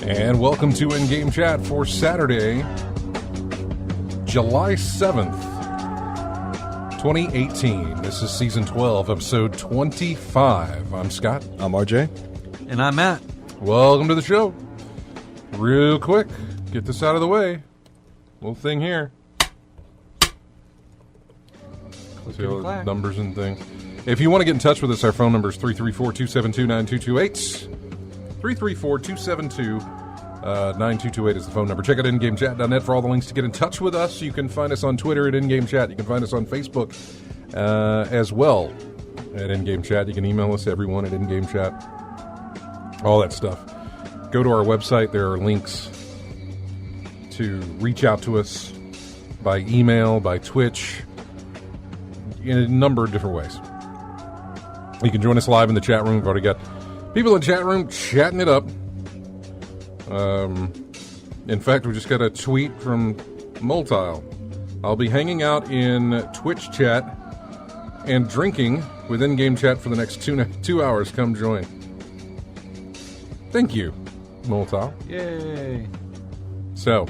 And welcome to In-Game Chat for Saturday, July 7th, 2018. This is Season 12, Episode 25. I'm Scott. I'm RJ. And I'm Matt. Welcome to the show. Real quick, get this out of the way. Little thing here. See all the numbers and things. If you want to get in touch with us, our phone number is 334-272-9228. 334-272-9228 is the phone number. Check out InGameChat.net for all the links to get in touch with us. You can find us on Twitter at InGameChat. You can find us on Facebook as well at InGameChat. You can email us, everyone, at InGameChat. All that stuff. Go to our website. There are links to reach out to us by email, by Twitch, in a number of different ways. You can join us live in the chat room. We've already got people in the chat room chatting it up. In fact, we just got a tweet from Multile. I'll be hanging out in Twitch chat and drinking with in-game chat for the next 2 hours. Come join. Thank you, Multile. Yay. So,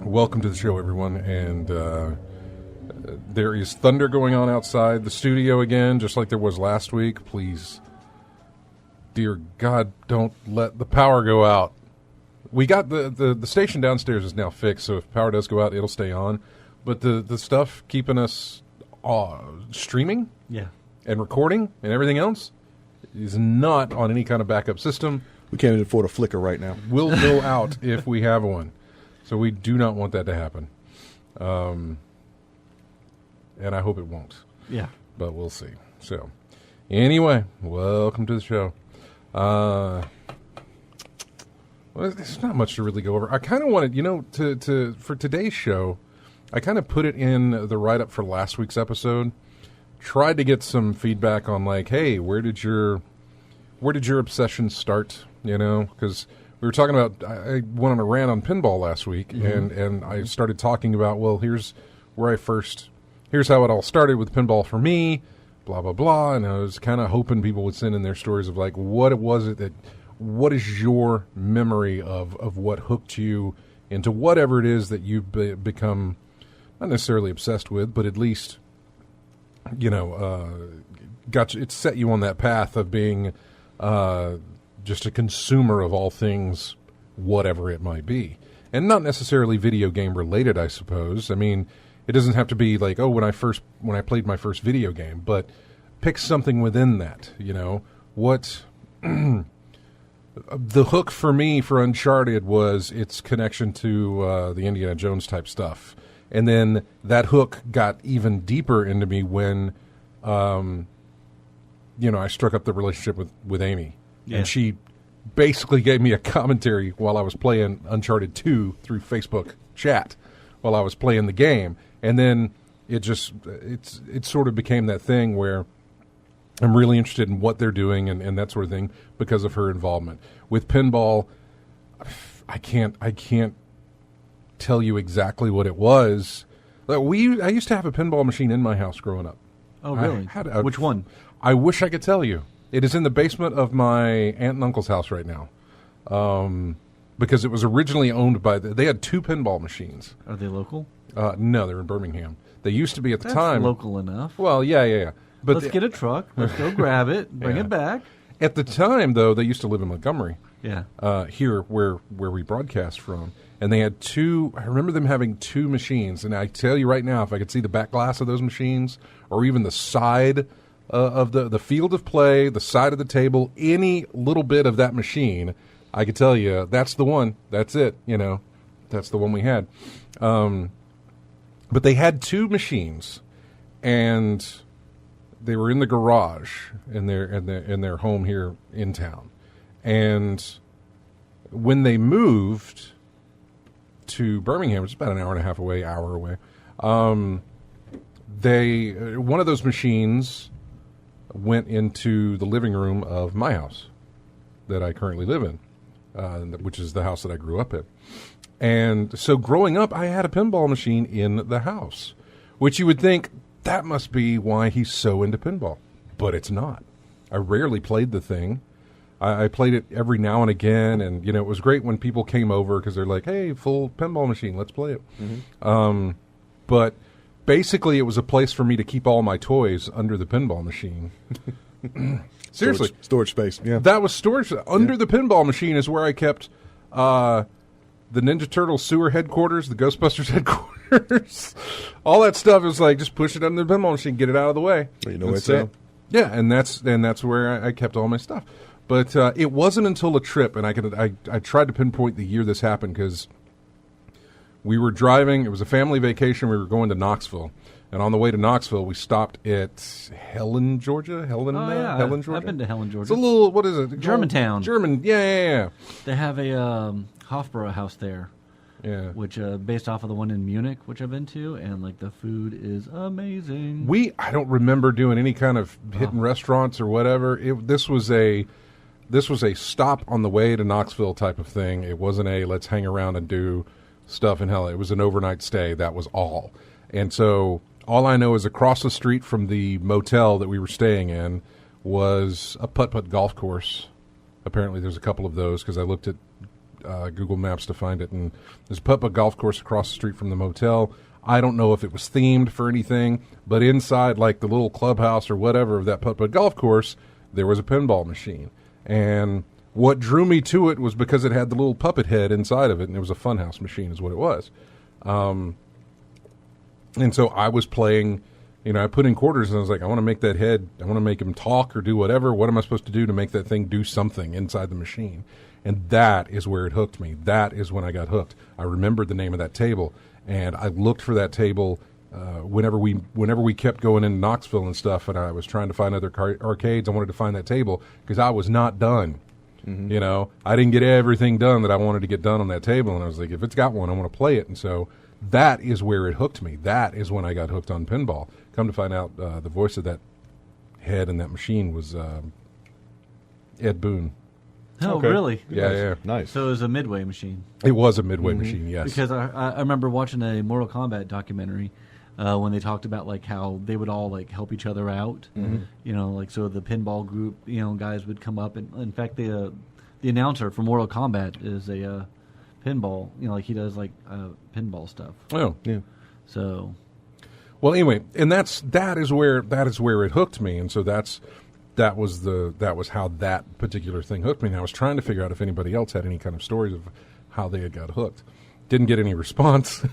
welcome to the show, everyone. And there is thunder going on outside the studio again, just like there was last week. Please, dear God, don't let the power go out. We got the station downstairs is now fixed, so if power does go out, it'll stay on. But the stuff keeping us streaming and recording and everything else is not on any kind of backup system. We can't even afford a flicker right now. We'll go out if we have one. So we do not want that to happen. And I hope it won't. Yeah. But we'll see. So, anyway, welcome to the show. Well, there's not much to really go over. I kind of wanted, to for today's show, I kind of put it in the write-up for last week's episode. Tried to get some feedback on, like, hey, where did your obsession start? Because we were talking about, I went on a rant on pinball last week, and I started talking about, well, here's how it all started with pinball for me, blah, blah, blah. And I was kind of hoping people would send in their stories of, like, what is your memory of what hooked you into whatever it is that you've become not necessarily obsessed with, but at least, it set you on that path of being just a consumer of all things, whatever it might be. And not necessarily video game related, I suppose. I mean, it doesn't have to be like, oh, when I played my first video game, but pick something within that, What the hook for me for Uncharted was its connection to the Indiana Jones type stuff. And then that hook got even deeper into me when, I struck up the relationship with Amy. Yeah. And she basically gave me a commentary while I was playing Uncharted 2 through Facebook chat while I was playing the game. And then it sort of became that thing where I'm really interested in what they're doing and that sort of thing because of her involvement. With pinball, I can't tell you exactly what it was. I used to have a pinball machine in my house growing up. Oh, really? Which one? I wish I could tell you. It is in the basement of my aunt and uncle's house right now. Because it was originally owned by they had two pinball machines. Are they local? No, they're in Birmingham. They used to be at the time. That's local enough. Well, yeah. But let's get a truck. Let's go grab it. Bring it back. At the time, though, they used to live in Montgomery. Yeah. Here, where we broadcast from, and they had two. I remember them having two machines, and I tell you right now, if I could see the back glass of those machines, or even the side of the field of play, the side of the table, any little bit of that machine, I could tell you that's the one. That's it. That's the one we had. But they had two machines, and they were in the garage in their home here in town. And when they moved to Birmingham, which is about an hour and a half away, one of those machines went into the living room of my house that I currently live in, which is the house that I grew up in. And so growing up, I had a pinball machine in the house, which you would think that must be why he's so into pinball. But it's not. I rarely played the thing. I played it every now and again, and it was great when people came over because they're like, "Hey, full pinball machine, let's play it." But basically, it was a place for me to keep all my toys under the pinball machine. Seriously, storage space. Yeah, that was storage under the pinball machine. Is where I kept the Ninja Turtle sewer headquarters, the Ghostbusters headquarters, all that stuff. Is like just push it under the pinball machine, get it out of the way. You know what's it. Yeah, and that's where I kept all my stuff. But it wasn't until a trip, and I tried to pinpoint the year this happened because we were driving. It was a family vacation. We were going to Knoxville. And on the way to Knoxville, we stopped at Helen, Georgia. Helen, Georgia. I've been to Helen, Georgia. It's a little, what is it? Germantown. Yeah. They have a Hofbräu house there. Yeah. Which, based off of the one in Munich, which I've been to, and, the food is amazing. I don't remember doing any kind of hitting restaurants or whatever. This was a stop on the way to Knoxville type of thing. It wasn't a let's hang around and do stuff in hell. It was an overnight stay. That was all. And so all I know is across the street from the motel that we were staying in was a putt-putt golf course. Apparently there's a couple of those because I looked at Google Maps to find it. And there's a putt-putt golf course across the street from the motel. I don't know if it was themed for anything, but inside the little clubhouse or whatever of that putt-putt golf course, there was a pinball machine. And what drew me to it was because it had the little puppet head inside of it, and it was a funhouse machine is what it was. And so I was playing, I put in quarters, and I was like, I want to make that head, I want to make him talk or do whatever. What am I supposed to do to make that thing do something inside the machine? And that is where it hooked me. That is when I got hooked. I remembered the name of that table, and I looked for that table whenever we kept going into Knoxville and stuff, and I was trying to find other arcades. I wanted to find that table because I was not done. Mm-hmm. I didn't get everything done that I wanted to get done on that table, and I was like, if it's got one, I want to play it. And so that is where it hooked me. That is when I got hooked on pinball. Come to find out, the voice of that head in that machine was Ed Boon. Oh, really? Yeah. Nice. So it was a Midway machine. It was a Midway machine, yes. Because I remember watching a Mortal Kombat documentary when they talked about how they would all help each other out. Mm-hmm. So the pinball group, guys would come up, and in fact the announcer for Mortal Kombat is a pinball. He does pinball stuff. Oh, yeah. So, well, anyway, and that is where it hooked me, and so that was how that particular thing hooked me. And I was trying to figure out if anybody else had any kind of stories of how they had got hooked. Didn't get any response,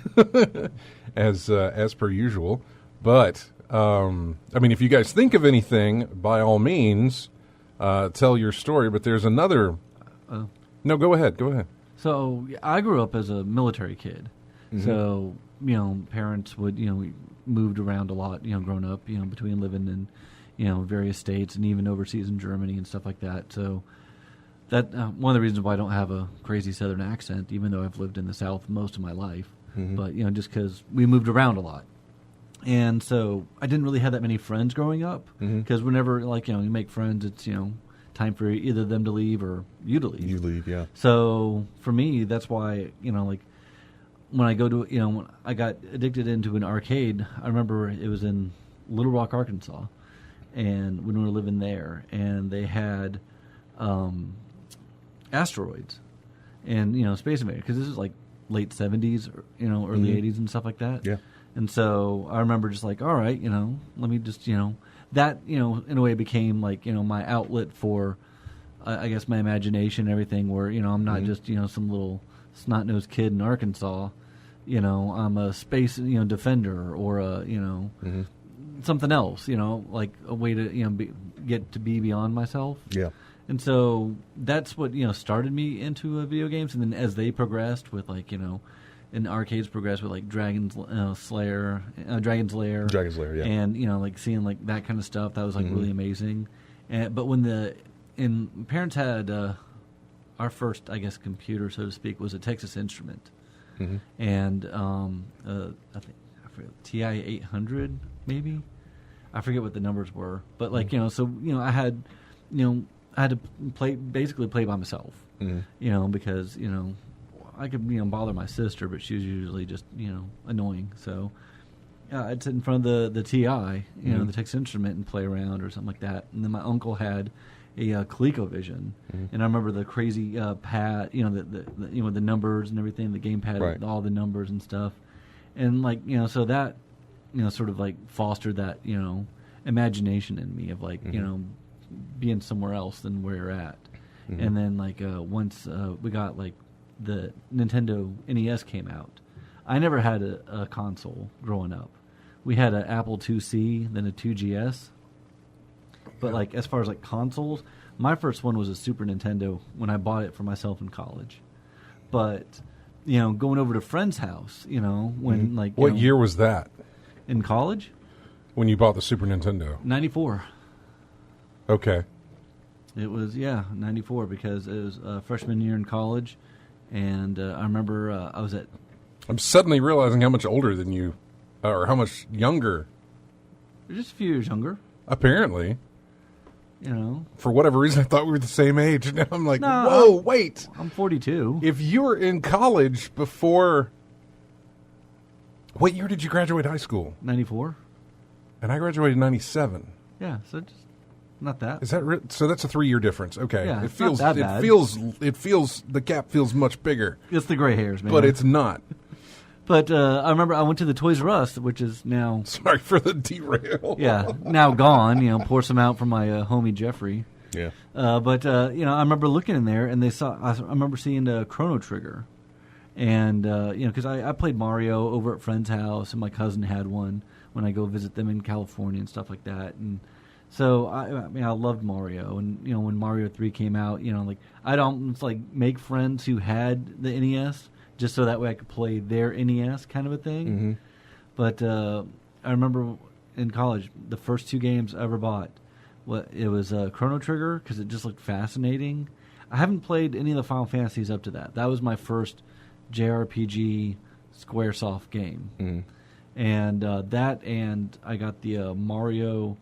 as per usual. But if you guys think of anything, by all means, tell your story. But there's another. No, go ahead. So I grew up as a military kid. Mm-hmm. So parents would we moved around a lot. Growing up, between living in various states and even overseas in Germany and stuff like that. So that one of the reasons why I don't have a crazy Southern accent, even though I've lived in the South most of my life. Mm-hmm. But just because we moved around a lot, and so I didn't really have that many friends growing up. Because whenever you make friends, it's time for either them to leave or you to leave. You leave, yeah. So for me, that's why when I go to when I got addicted into an arcade, I remember it was in Little Rock, Arkansas. And when we were living there, and they had asteroids and Space Invaders, because this is late 70s, early 80s and stuff like that. Yeah. And so I remember just all right, let me just that in a way became my outlet for I guess my imagination and everything. Where I'm not just some little snot-nosed kid in Arkansas. I'm a space defender or a something else, a way to get to be beyond myself. Yeah. And so that's what started me into video games, and then as they progressed with and arcades progressed with Dragon's Lair, yeah. And seeing that kind of stuff, that was really amazing. But when parents had our first, I guess, computer, so to speak, was a Texas Instrument, and I think TI 800 maybe. I forget what the numbers were, but I had to basically play by myself, because I could bother my sister, but she was usually just annoying. So I'd sit in front of the TI, the Texas Instrument, and play around or something like that. And then my uncle had ColecoVision, and I remember the crazy pad, the numbers and everything, the gamepad, Right. all the numbers and stuff, and so that sort of like fostered that imagination in me of like being somewhere else than where you're at, and then once we got like the Nintendo NES came out, I never had a console growing up. We had an Apple IIc, then a 2GS. But like as far as like consoles, my first one was a Super Nintendo when I bought it for myself in college. But going over to a friend's house, when What year was that? In college? When you bought the Super Nintendo? 94. Okay. It was 94 because it was freshman year in college, and I remember I was at. I'm suddenly realizing how much older than you, or how much younger. Just a few years younger. Apparently. For whatever reason, I thought we were the same age. Now I'm like, No, whoa, wait. I'm 42. If you were in college before... What year did you graduate high school? 94. And I graduated in 97. Yeah, so just not that. Is that so? That's a 3-year difference. Okay, Yeah, it it's feels not that bad. it feels the gap feels much bigger, It's the gray hairs, man. but it's not. But I remember I went to the Toys R Us, which is now Sorry for the derail. now gone. Pour some out for my homie Jeffrey. Yeah. But I remember looking in there, and I remember seeing the Chrono Trigger, and because I played Mario over at friend's house, and my cousin had one when I go visit them in California and stuff like that, and so I loved Mario, and when Mario 3 came out, I'd almost like make friends who had the NES just so that way I could play their NES kind of a thing. Mm-hmm. But I remember in college the first 2 games I ever bought. It was Chrono Trigger because it just looked fascinating. I haven't played any of the Final Fantasies up to that. That was my first JRPG Squaresoft game. Mm-hmm. And that, and I got the Mario,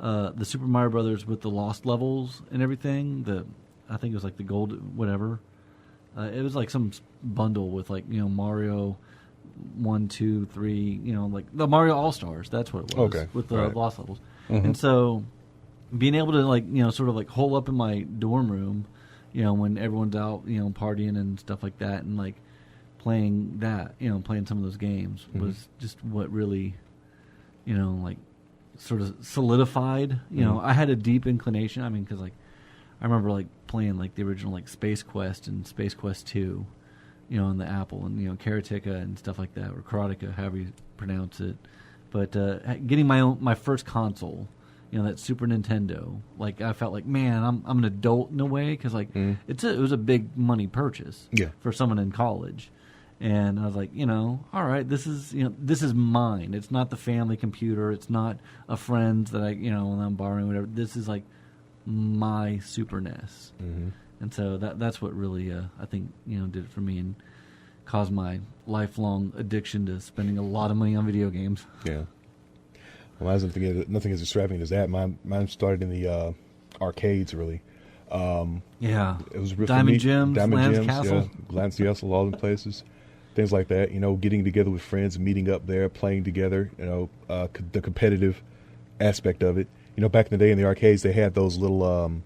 the Super Mario Brothers with the lost levels and everything. I think it was like the gold, whatever. It was like some bundle with like Mario 1, 2, 3, like the Mario All Stars. That's what it was. Okay, with the right. lost levels. Mm-hmm. And so, being able to like sort of like hole up in my dorm room, when everyone's out partying and stuff like that, and like playing that, playing some of those games was just what really, like sort of solidified. I had a deep inclination. I mean, because like I remember like playing like the original like Space Quest and Space Quest 2, on the Apple, and Karateka and stuff like that, or Karateka, however you pronounce it. But getting my first console, that Super Nintendo, like I felt like, man, I'm an adult in a way, because like it was a big money purchase for someone in college. And I was like, all right, this is mine. It's not the family computer. It's not a friend's that I'm borrowing, whatever. This is like my Super NES. Mm-hmm. And so that's what really, I think, did it for me and caused my lifelong addiction to spending a lot of money on video games. Yeah. Well, I was nothing as extravagant as that. Mine started in the arcades, really. It was real Diamond for me. Gems, Lance Castle. Yeah, Lance Castle, all the places, things like that. Getting together with friends, meeting up there, playing together. The competitive aspect of it. Back in the day in the arcades, they had those little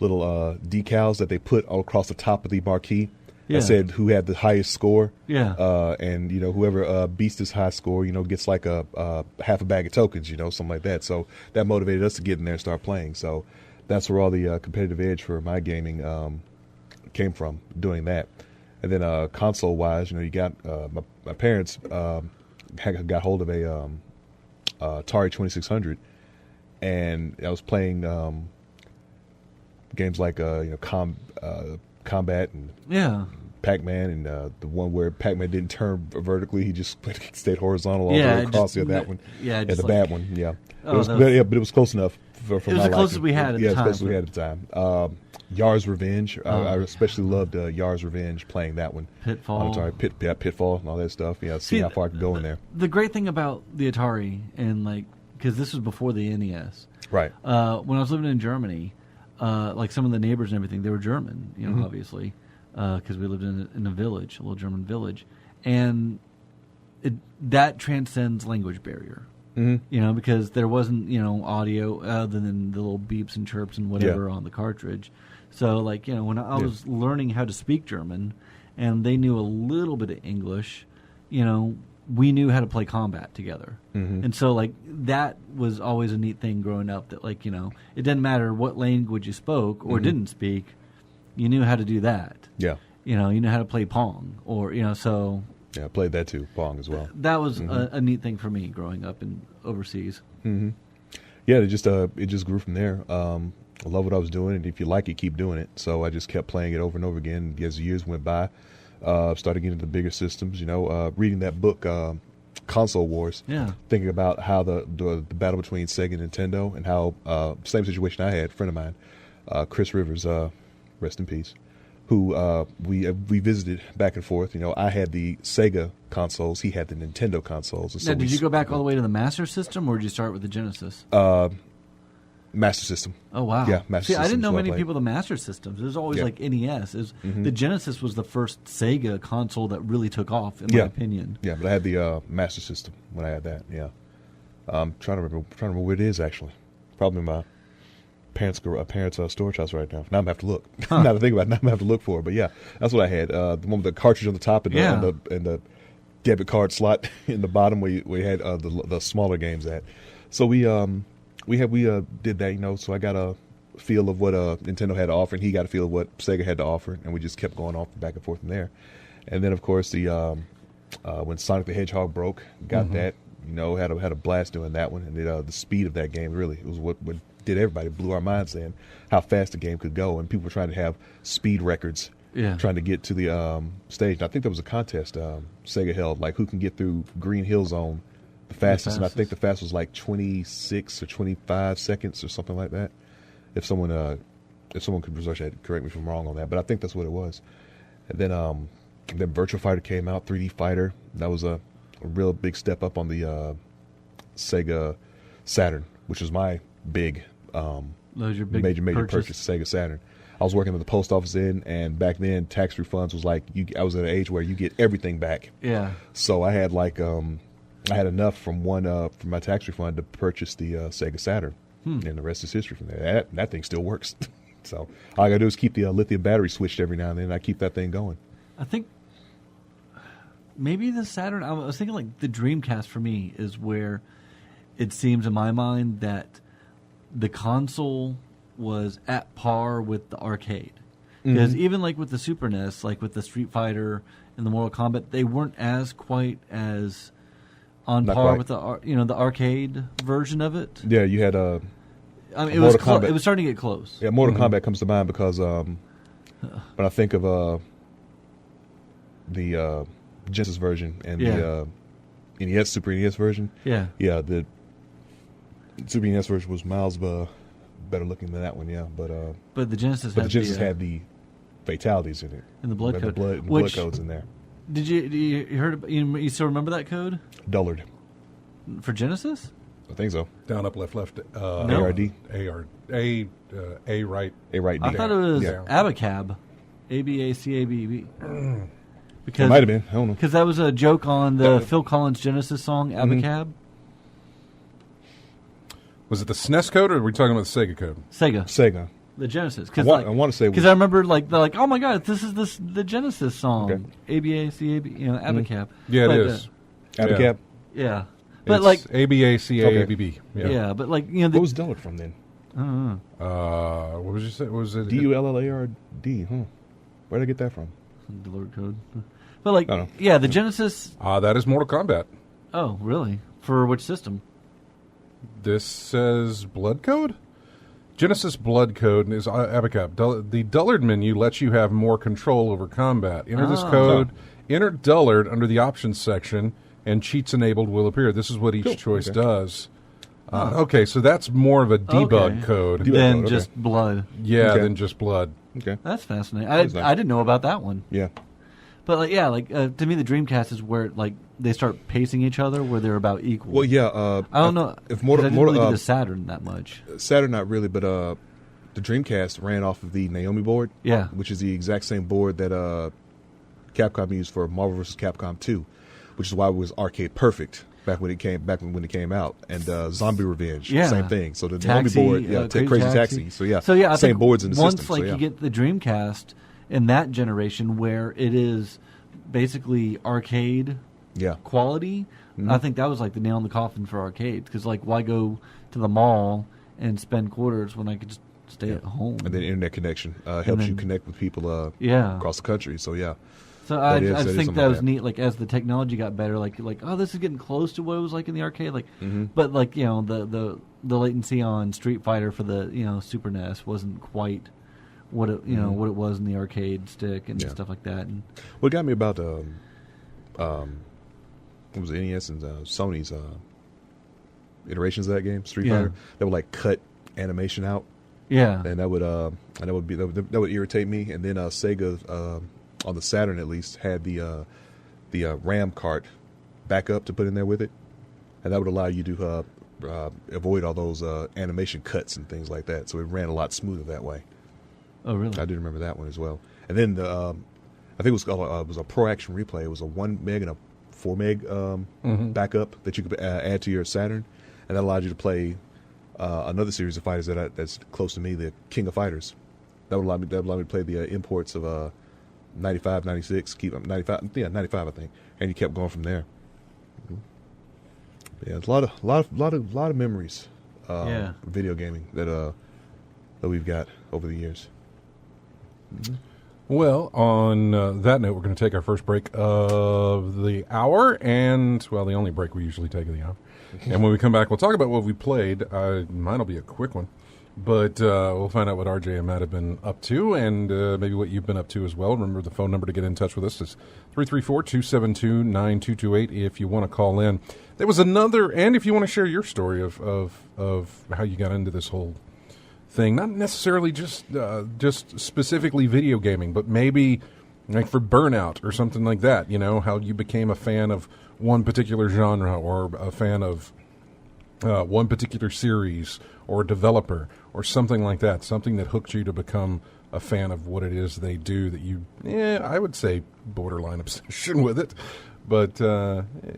decals that they put all across the top of the marquee. Yeah. That said who had the highest score. Yeah. And whoever beats this high score, gets like a half a bag of tokens, something like that. So that motivated us to get in there and start playing. So that's where all the competitive edge for my gaming came from, doing that. And then console wise, you got my parents got hold of a Atari 2600, and I was playing games like Combat and Pac-Man, and the one where Pac-Man didn't turn vertically; he just stayed horizontal all the way across. That one, just the like, bad one, Oh, but it was close enough for it my was the closest liking. we had at the time. Yeah, the closest we had at the time. Yar's Revenge. I especially loved Yar's Revenge, playing that one. Pitfall. Atari, Pitfall, and all that stuff. See how far I could go in there. The great thing about the Atari, and like, because this was before the NES, right? When I was living in Germany, like some of the neighbors and everything, they were German, obviously, because we lived in a village, a little German village, and that transcends language barrier. Mm-hmm. Because there wasn't audio other than the little beeps and chirps and whatever on the cartridge. So when I was learning how to speak German, and they knew a little bit of English, we knew how to play combat together. Mm-hmm. And so that was always a neat thing growing up, that it didn't matter what language you spoke or didn't speak, you knew how to do that. Yeah. You know how to play Pong, or so. Yeah, I played that too, Pong as well. That was a neat thing for me growing up in overseas. Mm-hmm. Yeah, it just grew from there. I love what I was doing, and if you like it, keep doing it. So I just kept playing it over and over again. As years went by, started getting into bigger systems. Reading that book, Console Wars. Yeah. Thinking about how the battle between Sega and Nintendo, and how same situation I had. A friend of mine, Chris Rivers, rest in peace, who we visited back and forth. I had the Sega consoles, he had the Nintendo consoles. And so now, did you go back all the way to the Master System, or did you start with the Genesis? Master System. Oh, wow. Yeah, Master System. I didn't know is what I many played. people the Master Systems. There's always NES. The Genesis was the first Sega console that really took off, in my opinion. Yeah, but I had the Master System when I had that. Yeah, I'm trying to remember where it is actually. Probably in my parents' storage house right now. Now I'm gonna have to look. Now that I think about it, now I'm gonna have to look for it. But yeah, that's what I had. The one with the cartridge on the top and the debit card slot in the bottom where you had the smaller games at. So we did that, so I got a feel of what Nintendo had to offer, and he got a feel of what Sega had to offer, and we just kept going off back and forth from there. And then, of course, when Sonic the Hedgehog broke, got that, had a blast doing that one, and the speed of that game really was what did everybody, blew our minds in how fast the game could go, and people were trying to have speed records, trying to get to the stage. And I think there was a contest Sega held, like who can get through Green Hill Zone the fastest, and I think the fastest was like 26 or 25 seconds or something like that. If someone could research that, correct me if I'm wrong on that, but I think that's what it was. And then Virtua Fighter came out, 3D Fighter. That was a real big step up on the Sega Saturn, which was my big, Your big major purchase, Sega Saturn. I was working at the post office and back then tax refunds was like I was at an age where you get everything back. Yeah. So I had I had enough from my tax refund to purchase the Sega Saturn, and the rest is history from there. That thing still works. So all I gotta do is keep the lithium battery switched every now and then, and I keep that thing going. I think maybe the Saturn. I was thinking like the Dreamcast for me is where it seems in my mind that the console was at par with the arcade. Because even like with the Super NES, like with the Street Fighter and the Mortal Kombat, they weren't quite as on Not par quite. with the arcade version of it. Yeah, you had I mean, it Mortal was Kombat. it was starting to get close. Yeah, Mortal Kombat comes to mind because when I think of the Genesis version and the NES, Super NES version, the Super NES version was miles better looking than that one, but the Genesis had the fatalities in it, and the blood code, blood codes in there. Did you heard? You still remember that code Dullard, for Genesis? I think so. Down, up, left. No. ARD, A right. A right. D. I thought it was Yeah. Abacab, ABACABB. It might have been. I don't know. Because that was a joke on the Phil Collins Genesis song Abacab. Was it the SNES code, or are we talking about the Sega code? Sega, the Genesis. I want to say because I remember they're like, oh my god, this is the Genesis song, ABACAB, Abacab. Yeah, but, it is. Abacab. Yeah, but It's like ABACABB. yeah, but like What was Dullard from then? I don't know. What was you say? Was it DULLARD? Where did I get that from? The Lord code. But like, I don't know. yeah, the Genesis. That is Mortal Kombat. Oh, really? For which system? This says blood code. Genesis blood code is Abacab. The Dullard menu lets you have more control over combat. Enter this code. Enter Dullard under the options section, and cheats enabled will appear. This is what each choice does. Okay, so that's more of a debug code Than just blood. than just blood. Okay. That's fascinating. That's nice. I didn't know about that one. Yeah. But to me, the Dreamcast is where they start pacing each other, where they're about equal. Well, yeah. I don't know if 'cause I didn't Mortal really do the Saturn that much. Saturn, not really, but the Dreamcast ran off of the Naomi board. Yeah. Which is the exact same board that Capcom used for Marvel vs. Capcom 2, which is why it was arcade perfect. back when it came out, and Zombie Revenge, Yeah. same thing. So the Taxi, only board, yeah, Crazy Crazy Taxi. Taxi. So yeah, I same think boards in the once system. like you get the Dreamcast in that generation where it is basically arcade yeah, quality, I think that was like the nail in the coffin for arcades, because like why go to the mall and spend quarters when I could just stay at home? and then internet connection helps you connect with people Yeah. across the country. So yeah, So I that just is think something that was like that. neat. Like as the technology got better, like oh, this is getting close to what it was like in the arcade. Like, but like you know the latency on Street Fighter for the Super NES wasn't quite what it what it was in the arcade stick and stuff like that. And what got me about what was it, NES and Sony's iterations of that game, Street Yeah. Fighter, that would like cut animation out, yeah, and that would irritate me. And then Sega on the Saturn at least had the RAM cart backup to put in there with it, and that would allow you to avoid all those animation cuts and things like that. So it ran a lot smoother that way. oh really? I do remember that one as well. And then I think it was a Pro Action Replay. It was a 1 meg and a 4 meg backup that you could add to your Saturn, and that allowed you to play another series of fighters that's close to me, the King of Fighters. That would allow me to play the imports of 95, 96, 95 I think, and you kept going from there. Yeah, it's a lot of memories. Video gaming that we've got over the years. Well, on that note, we're going to take our first break of the hour, and, well, the only break we usually take of the hour. And when we come back, we'll talk about what we played. Mine will be a quick one, but we'll find out what RJ and Matt have been up to, and maybe what you've been up to as well. Remember, the phone number to get in touch with us is 334-272-9228 if you want to call in. There was another, and if you want to share your story of how you got into this whole thing, not necessarily just specifically video gaming, but maybe like for Burnout or something like that, how you became a fan of one particular genre or a fan of one particular series or developer or something like that, something that hooked you to become a fan of what it is they do that you, I would say borderline obsession with it, but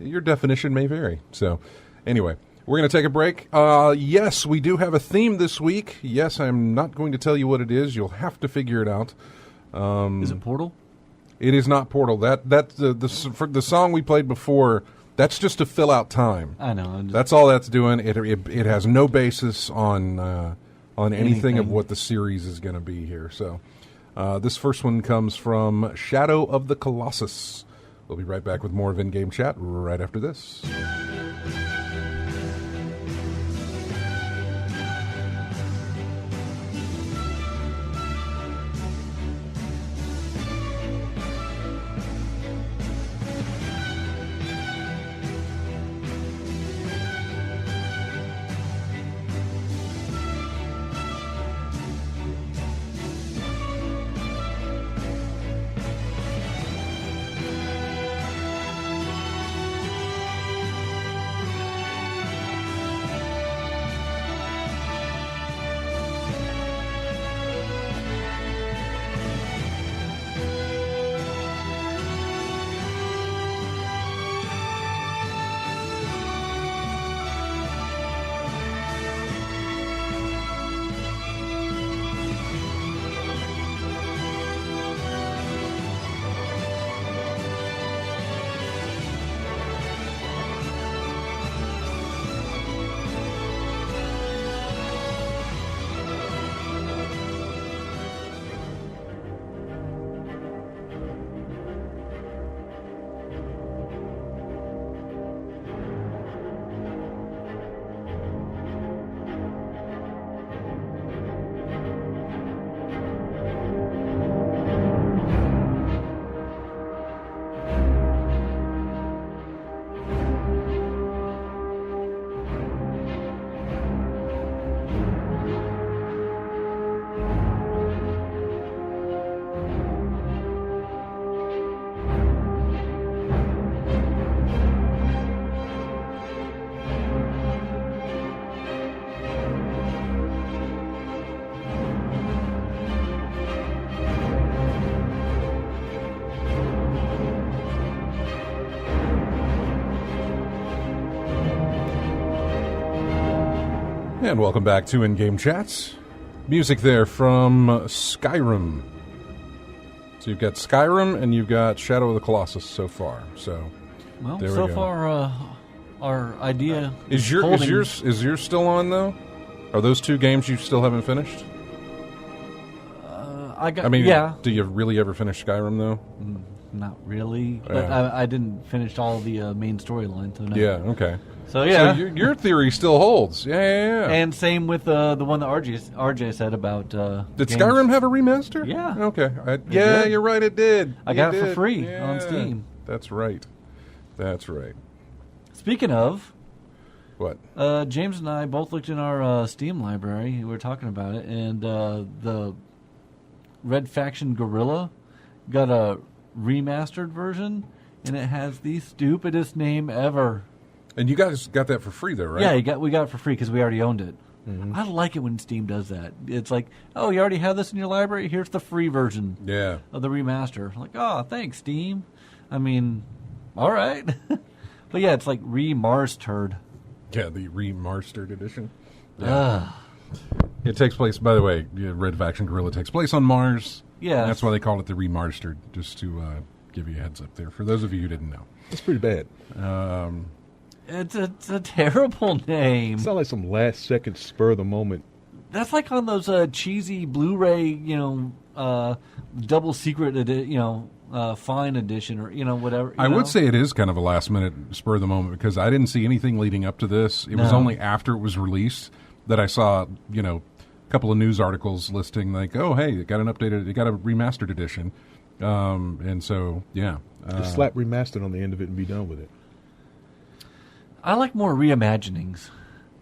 your definition may vary. So anyway, we're going to take a break. Yes, we do have a theme this week. Yes, I'm not going to tell you what it is. You'll have to figure it out. Is it Portal? It is not Portal. That's for the song we played before. That's just to fill out time. I know. That's all that's doing. It has no basis on anything of what the series is going to be here. So this first one comes from Shadow of the Colossus. We'll be right back with more of In-Game Chat right after this. And welcome back to In-Game Chats. Music there from Skyrim. So you've got Skyrim and you've got Shadow of the Colossus so far. So, well, there we so go. far, our idea is yours still on though? Are those two games you still haven't finished? Yeah. Do you really ever finish Skyrim though? Not really, but I didn't finish all the main storyline. So no. Yeah. Okay. So yeah, so your theory still holds. Yeah. And same with the one that RJ said about. Did games. Skyrim have a remaster? Yeah. Okay. did. You're right. It did. I got it for free on Steam. That's right. That's right. Speaking of, what? James and I both looked in our Steam library. We were talking about it, and the Red Faction Guerrilla got a remastered version, and it has the stupidest name ever. And you guys got that for free, though, right? Yeah, we got it for free because we already owned it. Mm-hmm. I like it when Steam does that. It's like, oh, you already have this in your library? Here's the free version of the remaster. Like, oh, thanks, Steam. I mean, all right. But yeah, it's like remastered. Yeah, the remastered edition. Yeah. It takes place, by the way, Red Faction Guerrilla takes place on Mars. Yeah. That's why they call it the remastered, just to give you a heads up there, for those of you who didn't know. It's pretty bad. It's a terrible name. It's not like some last-second spur-of-the-moment. That's like on those cheesy Blu-ray, double secret, fine edition or, whatever. I would say it is kind of a last-minute spur of the moment because I didn't see anything leading up to this. It was only after it was released that I saw, a couple of news articles listing like, oh, hey, it got a remastered edition. And so, yeah. Just slap remastered on the end of it and be done with it. I like more reimaginings,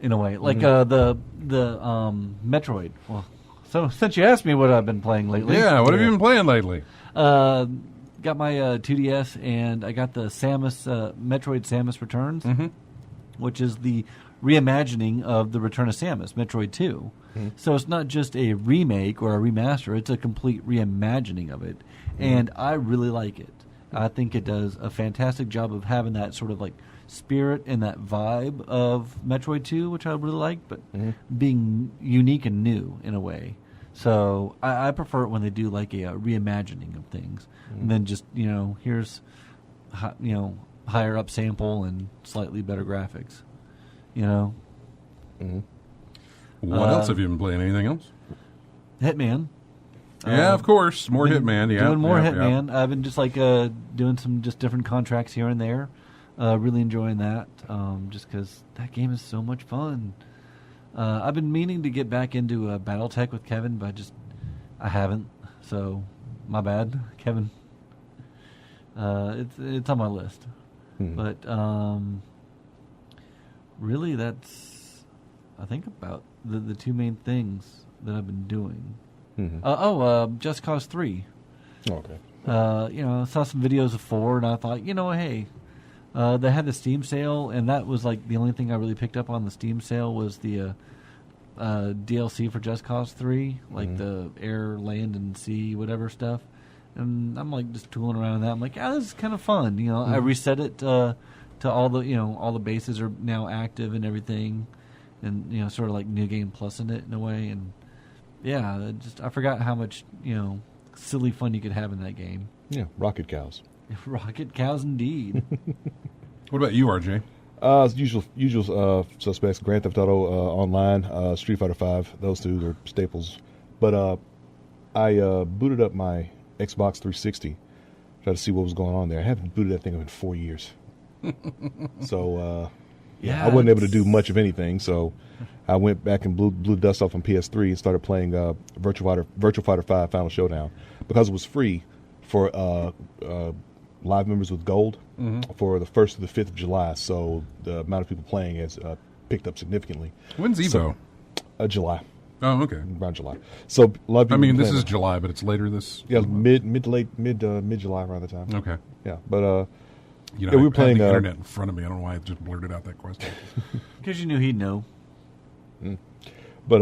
in a way, like the Metroid. Well, so since you asked me what I've been playing lately, what have you been playing lately? Got my 2DS and I got the Metroid Samus Returns, which is the reimagining of the Return of Samus, Metroid 2. So it's not just a remake or a remaster; it's a complete reimagining of it, and I really like it. I think it does a fantastic job of having that sort of like spirit and that vibe of Metroid 2, which I really like, but being unique and new in a way. So I prefer it when they do like a reimagining of things, and then just here's higher up sample and slightly better graphics. What else have you been playing? Anything else? Hitman. Yeah, of course, more Hitman. Yeah, doing more Hitman. I've been just like doing some just different contracts here and there. Really enjoying that, just because that game is so much fun. I've been meaning to get back into BattleTech with Kevin, but I haven't. So, my bad, Kevin. It's on my list, but really, that's I think about the two main things that I've been doing. Just Cause 3. Okay. I saw some videos of 4, and I thought, hey. They had the Steam sale, and that was like the only thing I really picked up on the Steam sale was the DLC for Just Cause 3, like the air, land, and sea, whatever stuff. And I'm like just tooling around in that. I'm like, this is kind of fun. I reset it to all the bases are now active and everything, and sort of like New Game Plus in it in a way. And yeah, I forgot how much silly fun you could have in that game. Yeah, rocket cows. Rocket cows, indeed. What about you, RJ? Usual suspects: Grand Theft Auto Online, Street Fighter V. Those two are staples. But I booted up my Xbox 360, try to see what was going on there. I haven't booted that thing up in 4 years. So I wasn't able to do much of anything. So I went back and blew the dust off on PS3 and started playing Virtua Fighter 5 Final Showdown because it was free for live members with gold for the 1st to the 5th of July. So the amount of people playing has picked up significantly. When's Evo? July. Oh, okay. Around July. So a lot of people this is July, but it's later this. Yeah, mid July around the time. Okay. Yeah, but we were playing the internet in front of me. I don't know why I just blurted out that question. Because you knew he'd know. But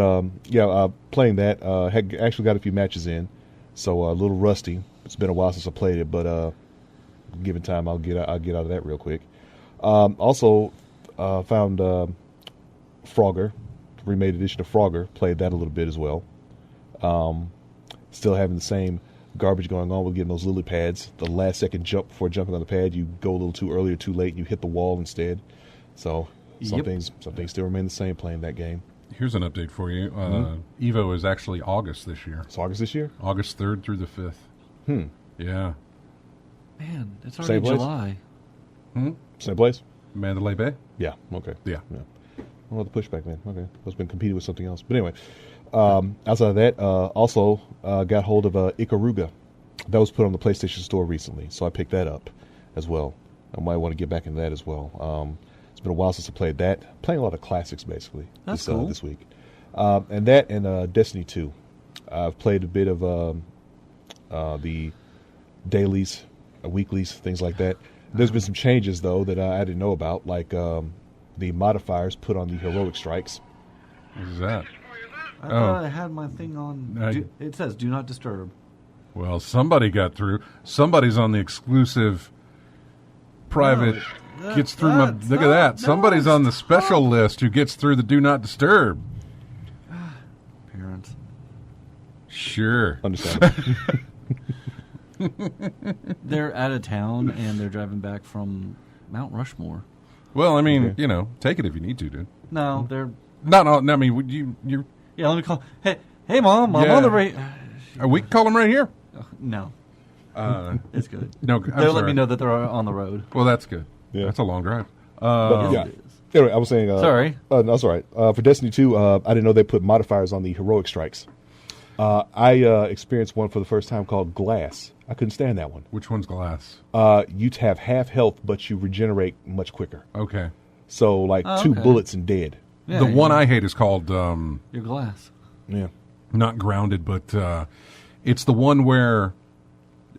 playing that. Had actually got a few matches in, so a little rusty. It's been a while since I played it, but given time, I'll get out of that real quick. Also, found Frogger remade edition of Frogger. Played that a little bit as well. Still having the same garbage going on with getting those lily pads. The last second jump before jumping on the pad, you go a little too early or too late, and you hit the wall instead. So some things still remain the same playing that game. Here's an update for you. Evo is actually August this year. It's August this year? August 3rd through the 5th. Yeah. Man, it's already July. Same place? Mandalay Bay? Yeah, okay. Yeah. Well, the pushback, man. Okay. It's been competing with something else. But anyway, outside of that, also got hold of Ikaruga. That was put on the PlayStation Store recently, so I picked that up as well. I might want to get back into that as well. It's been a while since I played that. Playing a lot of classics, basically, That's cool. This week. And that and Destiny 2. I've played a bit of the dailies, weeklies, things like that. There's been some changes, though, that I didn't know about, like the modifiers put on the heroic strikes. What is that? I thought I had my thing on. It says "Do not disturb." Well, somebody got through. Somebody's on the exclusive private. Gets through my. Look at that. Somebody's on the special list who gets through the "Do Not Disturb." Parents. Sure. Understand. They're out of town and they're driving back from Mount Rushmore. Well, I mean, take it if you need to, dude. No, they're No, I mean, you're. Yeah, let me call. Hey, Mom, I'm on the radio. We can call them right here. No, it's good. No, they'll let me know that they're on the road. Well, that's good. Yeah. That's a long drive. Yeah. Anyway, I was saying. Sorry. No, that's all right. For Destiny 2, I didn't know they put modifiers on the heroic strikes. I experienced one for the first time called Glass. I couldn't stand that one. Which one's Glass? You have half health, but you regenerate much quicker. Okay. So, like, 2 bullets and dead. Yeah, the one I hate is called... Your Glass. Yeah. Not Grounded, but it's the one where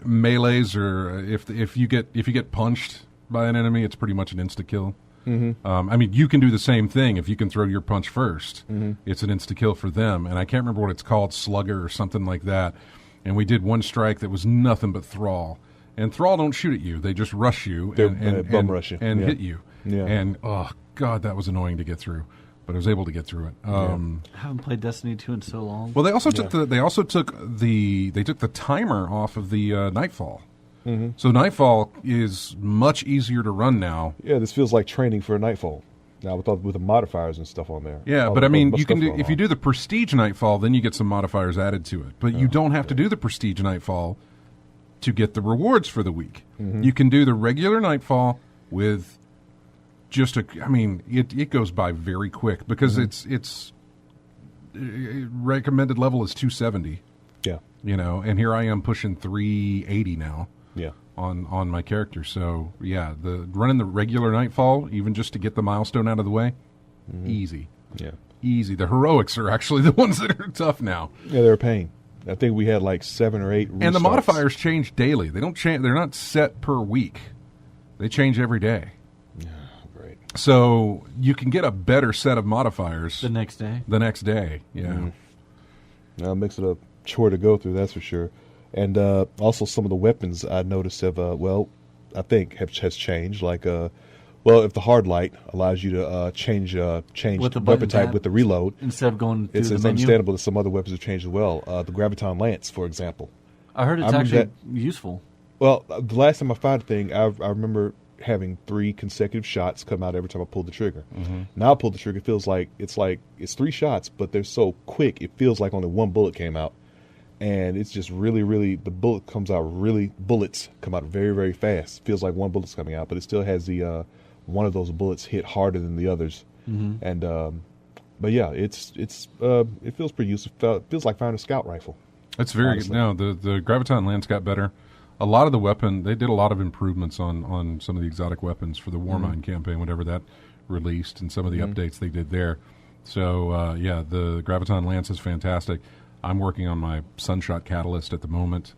melees, or if you get punched by an enemy, it's pretty much an insta-kill. Mm-hmm. I mean, you can do the same thing if you can throw your punch first. Mm-hmm. It's an insta-kill for them, and I can't remember what it's called, Slugger or something like that. And we did one strike that was nothing but Thrall. And Thrall don't shoot at you; they just rush you and bum rush you and hit you. Yeah. And oh god, that was annoying to get through, but I was able to get through it. I haven't played Destiny 2 in so long. Well, they also took the timer off of the Nightfall. Mm-hmm. So Nightfall is much easier to run now. Yeah, this feels like training for a Nightfall. Now with the modifiers and stuff on there. Yeah, but I mean, you can do if you do the Prestige Nightfall, then you get some modifiers added to it. But you don't have to do the Prestige Nightfall to get the rewards for the week. Mm-hmm. You can do the regular Nightfall with just it goes by very quick because it's recommended level is 270. Yeah. And here I am pushing 380 now. Yeah. On my character. So, yeah, running the regular Nightfall, even just to get the milestone out of the way, easy. Yeah. Easy. The heroics are actually the ones that are tough now. Yeah, they're a pain. I think we had like 7 or 8 restarts. And the modifiers change daily. They don't change. They're not set per week. They change every day. Yeah, great. So you can get a better set of modifiers the next day. Yeah. Mm-hmm. Now it makes it a chore to go through, that's for sure. And also some of the weapons I noticed have, I think has changed. Like, if the hard light allows you to change the weapon type with the reload. Instead of going through it's the menu. understandable that some other weapons have changed as well. The Graviton Lance, for example. I heard it's actually useful. Well, the last time I fired a thing, I remember having 3 consecutive shots come out every time I pulled the trigger. Mm-hmm. Now I pull the trigger, it feels like it's 3 shots, but they're so quick, it feels like only 1 bullet came out. And it's just really, bullets come out very, very fast. It feels like 1 bullet's coming out, but it still has the one of those bullets hit harder than the others. Mm-hmm. And but yeah, it feels pretty useful. It feels like firing a scout rifle. It's very good. No, the Graviton Lance got better. A lot of the weapon, they did a lot of improvements on some of the exotic weapons for the Warmind campaign, whenever that released, and some of the updates they did there. So the Graviton Lance is fantastic. I'm working on my Sunshot Catalyst at the moment,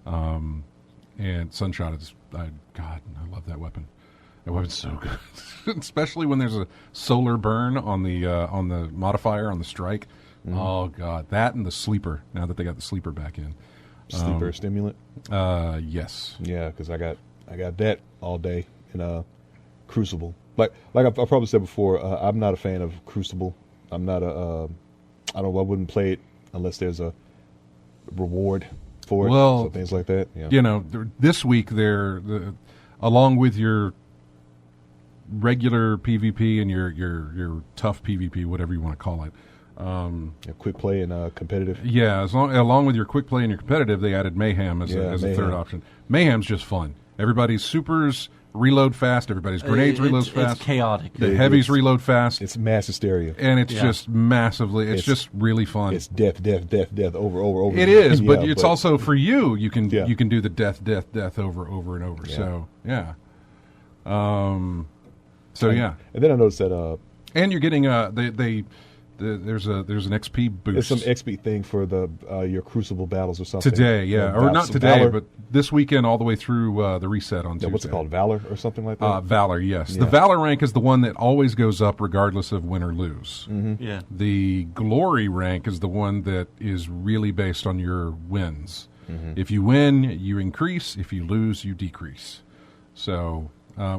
and Sunshot is, I love that weapon. That weapon's so good, especially when there's a solar burn on the modifier on the strike. Mm-hmm. Oh god, that and the sleeper. Now that they got the sleeper back in, sleeper stimulant. Yes. Yeah, because I got that all day in Crucible. Like I've probably said before, I'm not a fan of Crucible. I'm not I wouldn't play it unless there's a reward for it. Well, so things like that. Yeah. You know, this week along with your regular PvP and your tough PvP, whatever you want to call it. Quick play and competitive. Yeah, along with your quick play and your competitive, they added Mayhem as a third option. Mayhem's just fun. Everybody's supers reload fast. Everybody's grenades reload fast. It's chaotic. The heavies reload fast. It's mass hysteria. And it's just massively, it's just really fun. It's death, over. It is, but it's also for you. You can do the death over and over. Yeah. So, yeah. Yeah. And then I noticed that and you're getting there's an XP boost. It's some XP thing for the your Crucible battles or something. Today, or not today, Valor. but this weekend all the way through the reset on Tuesday. What's it called, Valor or something like that? Valor, yes. Yeah. The Valor rank is the one that always goes up regardless of win or lose. Mm-hmm. Yeah. The Glory rank is the one that is really based on your wins. Mm-hmm. If you win, you increase. If you lose, you decrease. So,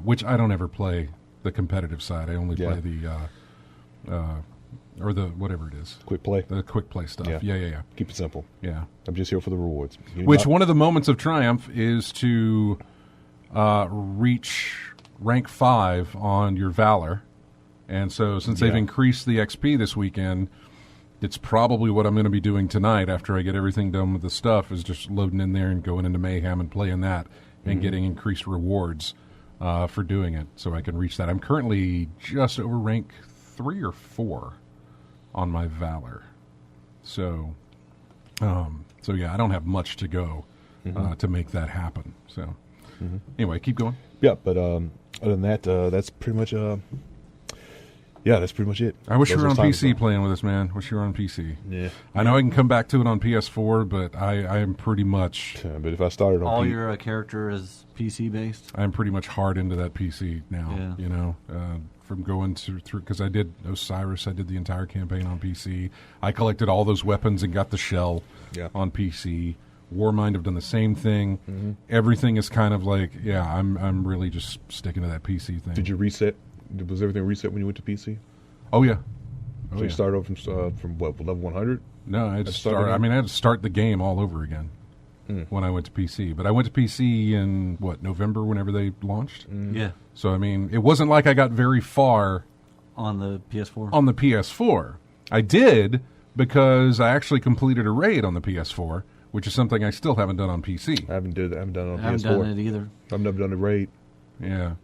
which I don't ever play the competitive side. I only play the or the whatever it is. Quick play. The quick play stuff. Yeah. Keep it simple. Yeah. I'm just here for the rewards. One of the moments of triumph is to reach rank 5 on your Valor. And so since they've increased the XP this weekend, it's probably what I'm going to be doing tonight after I get everything done with the stuff, is just loading in there and going into Mayhem and playing that and getting increased rewards for doing it so I can reach that. I'm currently just over rank 3 or 4 on my Valor. So yeah, I don't have much to go to make that happen. So anyway, keep going. Yeah, but other than that, that's pretty much that's pretty much it. I wish you were on PC playing with us, man. Wish you were on PC. Yeah. I know I can come back to it on PS4, but I am pretty much... but if I started on all your character is PC based. I'm pretty much hard into that PC now, you know, from going through, because I did Osiris, I did the entire campaign on PC. I collected all those weapons and got the shell on PC. Warmind have done the same thing. Everything is kind of like, I'm really just sticking to that PC thing. Did you reset? Was everything reset when you went to PC? Oh, yeah. So you started over from what, level 100? No, I had to start. I had to start the game all over again when I went to PC. But I went to PC in November, whenever they launched. Yeah. So it wasn't like I got very far on the PS4. On the PS4, I did, because I actually completed a raid on the PS4, which is something I still haven't done on PC. I haven't done it on PS4. I haven't done it either. I've never done a raid. Yeah.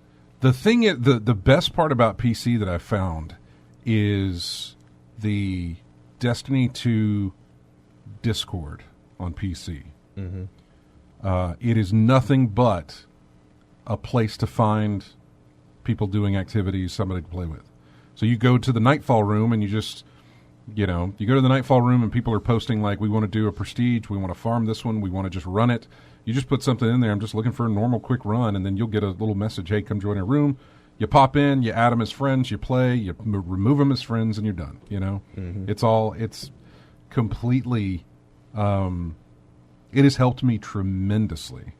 The thing, the best part about PC that I've found is the Destiny 2 Discord on PC. It is nothing but a place to find people doing activities, somebody to play with. So you go to the Nightfall room and you just, you go to the Nightfall room and people are posting like, we want to do a prestige, we want to farm this one, we want to just run it. You just put something in there, I'm just looking for a normal quick run, and then you'll get a little message, hey, come join our room. You pop in, you add them as friends, you play, you remove them as friends, and you're done, It's completely, it has helped me tremendously.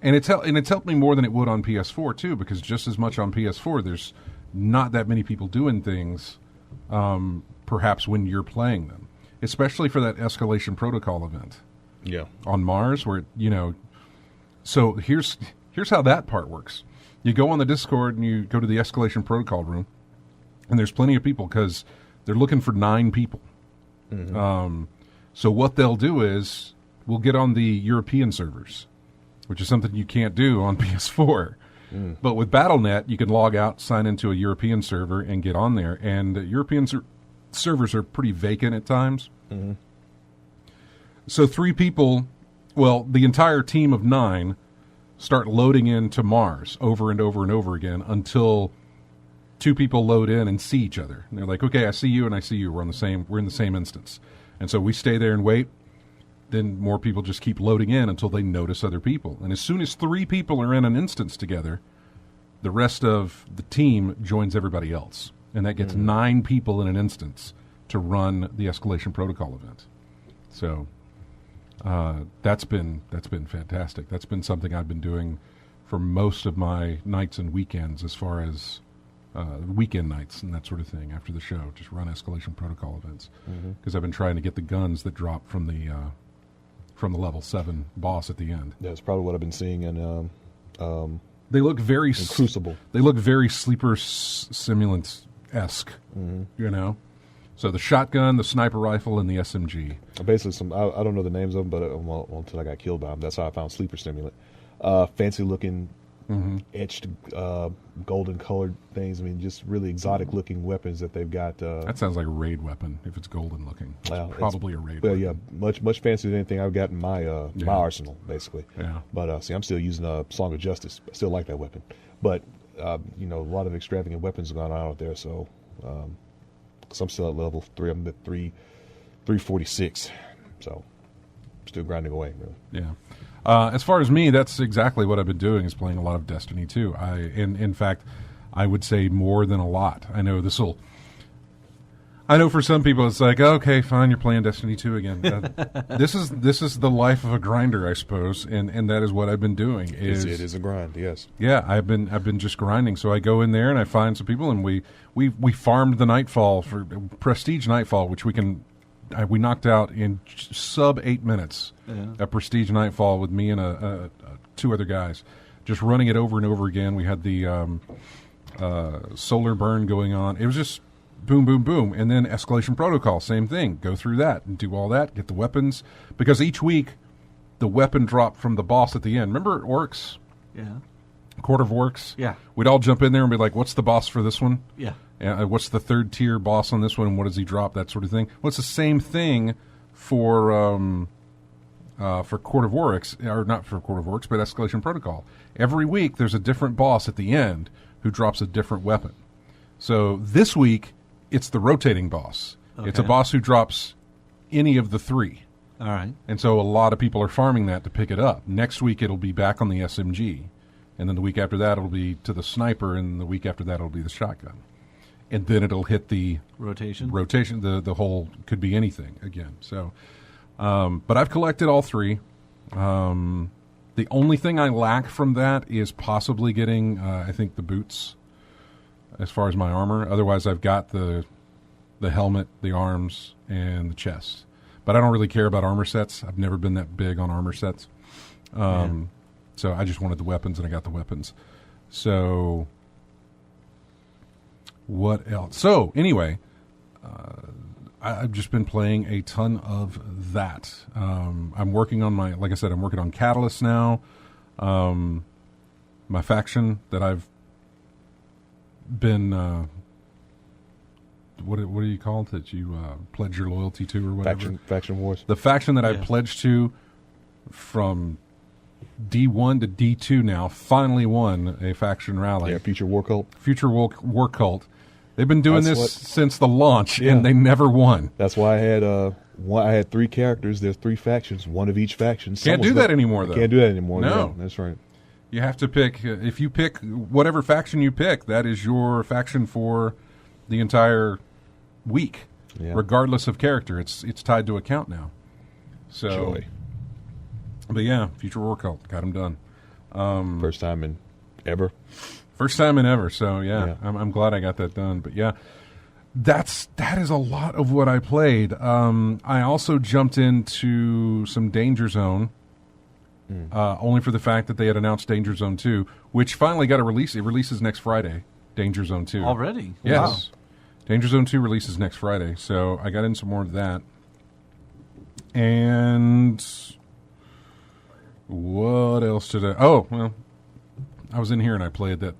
And it's helped me more than it would on PS4, too, because just as much on PS4, there's not that many people doing things, perhaps when you're playing them, especially for that Escalation Protocol event. Yeah. On Mars, where, so here's how that part works. You go on the Discord and you go to the Escalation Protocol room, and there's plenty of people because they're looking for 9 people. So what they'll do is we'll get on the European servers, which is something you can't do on PS4. But with Battle.net, you can log out, sign into a European server, and get on there. And European servers are pretty vacant at times. So 3 people, the entire team of 9 start loading into Mars over and over and over again until 2 people load in and see each other. And they're like, okay, I see you and I see you. We're in the same instance. And so we stay there and wait. Then more people just keep loading in until they notice other people. And as soon as 3 people are in an instance together, the rest of the team joins everybody else. And that gets 9 people in an instance to run the Escalation Protocol event. So that's been fantastic. That's been something I've been doing for most of my nights and weekends as far as weekend nights and that sort of thing after the show. Just run escalation protocol events because I've been trying to get the guns that drop from the level 7 boss at the end. That's probably what I've been seeing in. They look very in Crucible. They look very sleeper simulant-esque, you know. So the shotgun, the sniper rifle, and the SMG. Basically, I don't know the names of them, but until I got killed by them, that's how I found sleeper stimulant. Fancy looking, etched, golden colored things. I mean, just really exotic looking weapons that they've got. That sounds like a raid weapon if it's golden looking. It's probably a raid. Well, weapon. yeah, much fancier than anything I've got in my my arsenal, basically. Yeah. But see, I'm still using Song of Justice. I still like that weapon, but you know, a lot of extravagant weapons going on out there. So, because I'm still at level 3, I'm at 346. So, still grinding away, really. Yeah. As far as me, that's exactly what I've been doing, is playing a lot of Destiny 2. In fact, I would say more than a lot. I know for some people it's like, okay, fine, you're playing Destiny 2 again. This is the life of a grinder, I suppose, and that is what I've been doing. It is a grind, yes. Yeah, I've been just grinding. So I go in there and I find some people, and we farmed the Nightfall for Prestige Nightfall, which we knocked out in sub 8 minutes. A Prestige Nightfall with me and 2 other guys, just running it over and over again. We had the solar burn going on. It was just boom, boom, boom. And then Escalation Protocol, same thing. Go through that and do all that, get the weapons. Because each week, the weapon drop from the boss at the end. Remember Orcs? Yeah. Court of Orcs? Yeah. We'd all jump in there and be like, what's the boss for this one? Yeah. What's the 3rd tier boss on this one, and what does he drop, that sort of thing. Well, it's the same thing for Court of Orcs, or not for Court of Orcs, but Escalation Protocol. Every week, there's a different boss at the end who drops a different weapon. So this week, it's the rotating boss. Okay. It's a boss who drops any of the 3. All right. And so a lot of people are farming that to pick it up. Next week, it'll be back on the SMG. And then the week after that, it'll be to the sniper, and the week after that, it'll be the shotgun. And then it'll hit the rotation. The whole could be anything again. So, but I've collected all 3. The only thing I lack from that is possibly getting, I think, the boots as far as my armor. Otherwise, I've got the helmet, the arms, and the chest. But I don't really care about armor sets. I've never been that big on armor sets. So I just wanted the weapons, and I got the weapons. So what else? So anyway, I've just been playing a ton of that. I'm working on like I said, I'm working on Catalyst now. My faction that I've been, what do you call it, that you pledge your loyalty to or whatever? Faction Wars. The faction that I pledged to from D1 to D2 now finally won a faction rally. Yeah, Future War Cult. Future War Cult. They've been doing since the launch, and they never won. That's why I had 3 characters. There's 3 factions, one of each faction. Can't do that anymore, though. Can't do that anymore. No. Yeah, that's right. You have to pick. If you pick whatever faction you pick, that is your faction for the entire week, regardless of character. It's tied to account now. So, Joy. But yeah, Future War Cult got them done. First time in ever. First time in ever. So yeah. I'm glad I got that done. But yeah, that is a lot of what I played. I also jumped into some Danger Zone. Only for the fact that they had announced Danger Zone 2, which finally got a release. It releases next Friday, Danger Zone 2. Already? Yes. Wow. Danger Zone 2 releases next Friday, so I got in some more of that. And what else did I... Oh, well, I was in here and I played that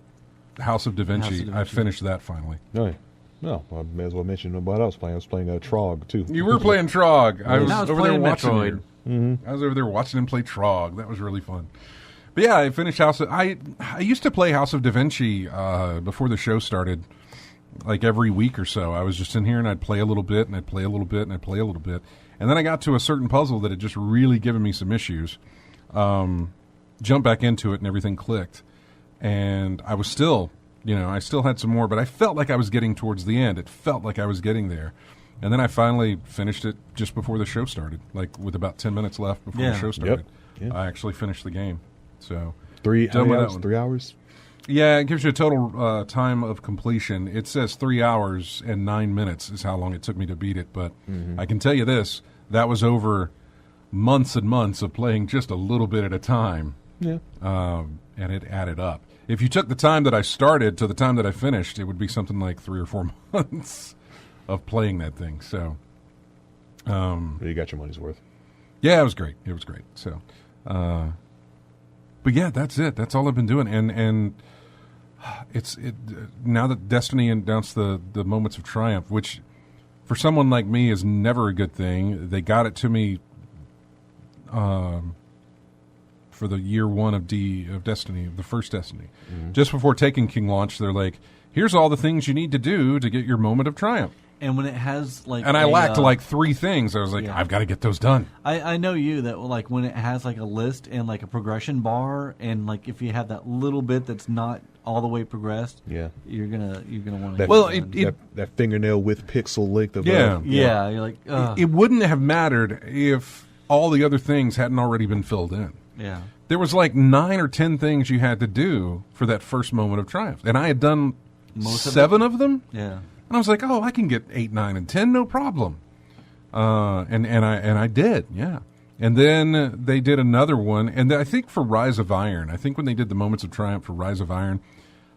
House of Da Vinci. I finished that finally. Oh, yeah. No, I may as well mention what I was playing. I was playing Trog, too. You were playing Trog. I was over there watching Metroid. I was over there watching him play Trog. That was really fun. But yeah, I finished House of... I used to play House of Da Vinci before the show started, like every week or so. I was just in here and I'd play a little bit, and I'd play a little bit, and I'd play a little bit. And then I got to a certain puzzle that had just really given me some issues. Jumped back into it and everything clicked. And I was still... I still had some more, but I felt like I was getting towards the end. It felt like I was getting there. And then I finally finished it just before the show started, like with about 10 minutes left before the show started. Yep. I actually finished the game. So 3 done with hours? that one. 3 hours? Yeah, it gives you a total time of completion. It says 3 hours and 9 minutes is how long it took me to beat it. But I can tell you this, that was over months and months of playing just a little bit at a time. Yeah. And it added up. If you took the time that I started to the time that I finished, it would be something like 3 or 4 months of playing that thing. So, You got your money's worth. yeah, it was great. It was great. So, but yeah, that's it. That's all I've been doing. And it's now that Destiny announced the Moments of Triumph, which for someone like me is never a good thing. They got it to me for the year one of Destiny, the first Destiny. Just before Taken King launched, they're like, here's all the things you need to do to get your Moment of Triumph. And when it has like, and I lacked like 3 things. I was like, yeah. I've got to get those done. I know you that like when it has like a list and like a progression bar, and like if you have that little bit that's not all the way progressed, Yeah. you're gonna want to. Well, that fingernail width pixel length of Yeah. yeah, you're like, it wouldn't have mattered if all the other things hadn't already been filled in. yeah. There was like 9 or 10 things you had to do for that first Moment of Triumph, and I had done Most of 7 of them. Yeah. And I was like, oh, I can get 8, 9, and 10, no problem. And I did, yeah. And then they did another one, and I think for Rise of Iron, I think when they did the Moments of Triumph for Rise of Iron,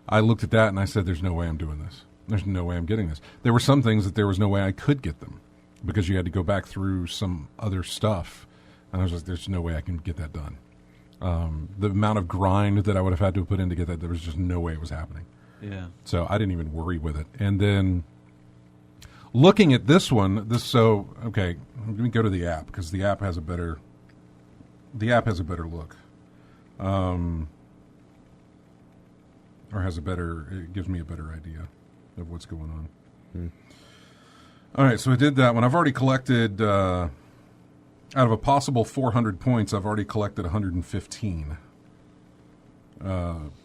I looked at that and I said, there's no way I'm doing this. There's no way I'm getting this. There were some things that there was no way I could get them because you had to go back through some other stuff. And I was like, there's no way I can get that done. The amount of grind that I would have had to put in to get that, there was just no way it was happening. Yeah. So I didn't even worry with it. And then looking at this one, okay, let me go to the app because the app has a better look. Or it gives me a better idea of what's going on. All right, so I did that one. I've already collected, out of a possible 400 points, I've already collected 115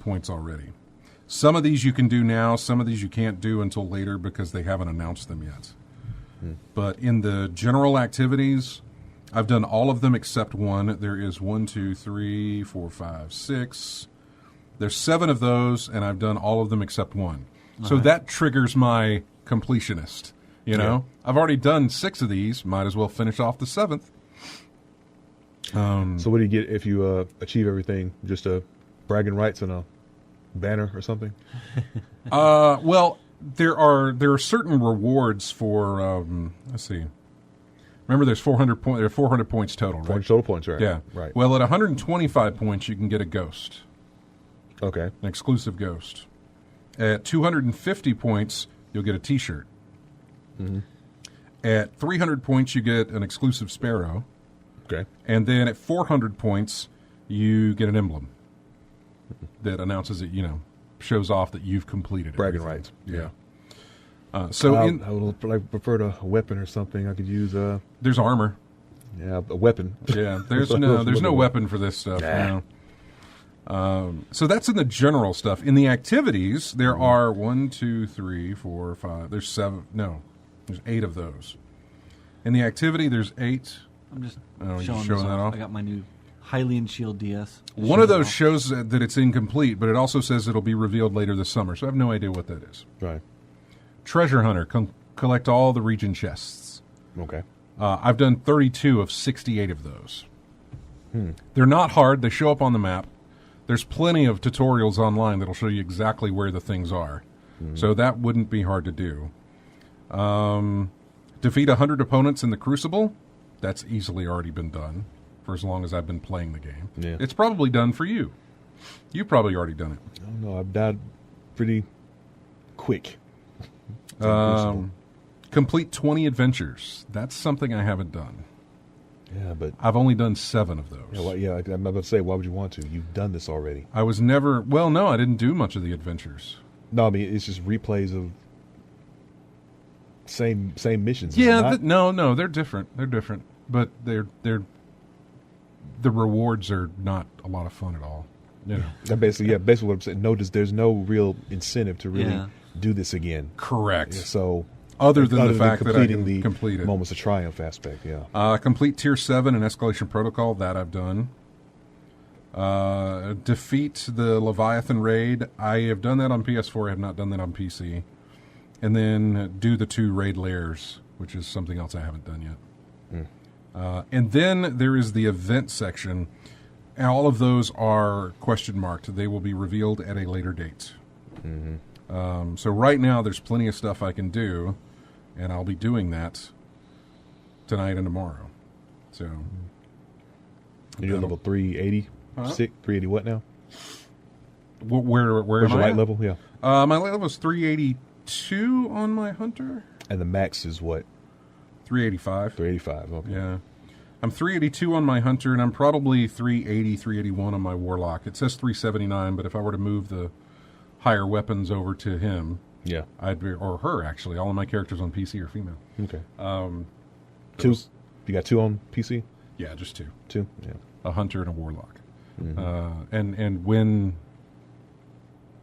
points already. Some of these you can do now. Some of these you can't do until later because they haven't announced them yet. But in the general activities, I've done all of them except one. There is 1, 2, 3, 4, 5, 6. There's 7 of those, and I've done all of them except one. So that triggers my completionist. You know, I've already done 6 of these. Might as well finish off the 7th. So what do you get if you achieve everything? Just bragging rights and a banner or something? Well, there are certain rewards for. Let's see. Remember, there's 400 points. There are 400 points total, right? Total points, right? Yeah. Right. Well, at 125 points, you can get a ghost, Okay. an exclusive ghost. At 250 points, you'll get a T-shirt. At 300 points, you get an exclusive sparrow. Okay. And then at 400 points, you get an emblem that announces it, shows off that you've completed it. Bragging rights. Yeah. I would like prefer a weapon or something. I could use there's armor. a weapon. Yeah, there's no weapon for this stuff. No. So that's in the general stuff. In the activities, there are 1, 2, 3, 4, 5. There's 7. No, there's 8 of those. In the activity, there's 8. I'm just you're showing showing this that off? I got my new Hylian Shield DS. One of those shows that it's incomplete, but it also says it'll be revealed later this summer. So I have no idea what that is. Right. Treasure Hunter, collect all the region chests. Okay. I've done 32 of 68 of those. They're not hard. They show up on the map. There's plenty of tutorials online that'll show you exactly where the things are. So that wouldn't be hard to do. Defeat 100 opponents in the Crucible. That's easily already been done for as long as I've been playing the game. Yeah. It's probably done for you. You've probably already done it. I don't know. I've died pretty quick. Complete 20 adventures. That's something I haven't done. Yeah, but I've only done 7 of those. I'm about to say, why would you want to? You've done this already. I was never. Well, no, I didn't do much of the adventures. No, I mean it's just replays of same missions. Yeah, no, they're different. They're different, but they're the rewards are not a lot of fun at all. You know. That basically what I'm saying. There's no real incentive to really do this again. Correct. So other than the fact that I can the complete it. Moments of Triumph aspect, yeah. Complete Tier 7 and Escalation Protocol, that I've done. Defeat the Leviathan raid. I have done that on PS4. I have not done that on PC. And then do the 2 raid lairs, which is something else I haven't done yet. And then there is the event section. And all of those are question marked. They will be revealed at a later date. So right now there's plenty of stuff I can do, and I'll be doing that tonight and tomorrow. So You're level 380? 380 what now? Where's Where's am your I light at? level? Yeah. My light level is 382 on my Hunter. And the max is what? 385. 385. Okay. Yeah. I'm 382 on my Hunter, and I'm probably 380, 381 on my Warlock. It says 379, but if I were to move the higher weapons over to him, Yeah. I'd be, or her actually. All of my characters on PC are female. Okay. 2? You got 2 on PC? Yeah, just 2. 2? Yeah. A Hunter and a Warlock. And when